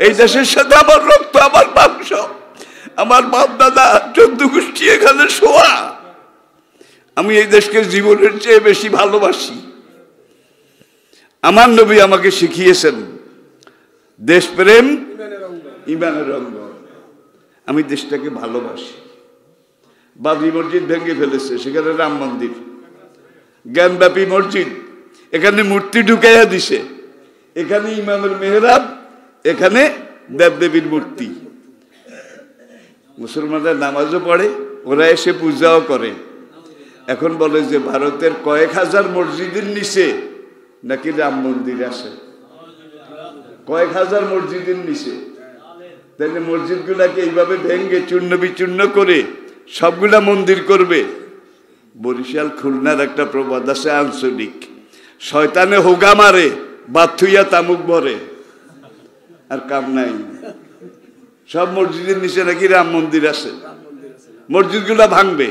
এই দেশের সাথে আমার রক্ত, আমার মাংস, আমার বাপ দাদা 14 গোষ্ঠী এখানে শোয়া। আমি এই দেশকে জীবনের চেয়ে বেশি ভালোবাসি। আমার নবী আমাকে শিখিয়েছেন দেশপ্রেম ঈমানের অঙ্গ। আমি দেশটাকে ভালোবাসি। বাবরি মসজিদ ভেঙে ফেলেছে, সেখানে রাম মন্দির, জ্ঞানব্যাপী মসজিদ, এখানে মূর্তি ঢুকাইয়া দিছে। এখানে ইমামের মেহরাব, এখানে দেবদেবীর মূর্তি। মুসলমানরা নামাজও পড়ে, ওরা এসে পূজাও করে। এখন বলে যে ভারতের কয়েক হাজার মসজিদের নিচে নাকি রাম মন্দির আছে, কয়েক হাজার মসজিদের নিচে। তাহলে মসজিদগুলাকে এইভাবে ভেঙ্গে চূর্ণ বিচূর্ণ করে সবগুলা মন্দির করবে। বরিশাল খুলনার একটা প্রবাদ আছে আঞ্চলিক, শয়তানে হোগা মারে বাথুইয়া তামুক ভরে। আর কাম নাই। সব মসজিদের নিচে নাকি রাম মন্দির আছে, মসজিদগুলা ভাঙবে।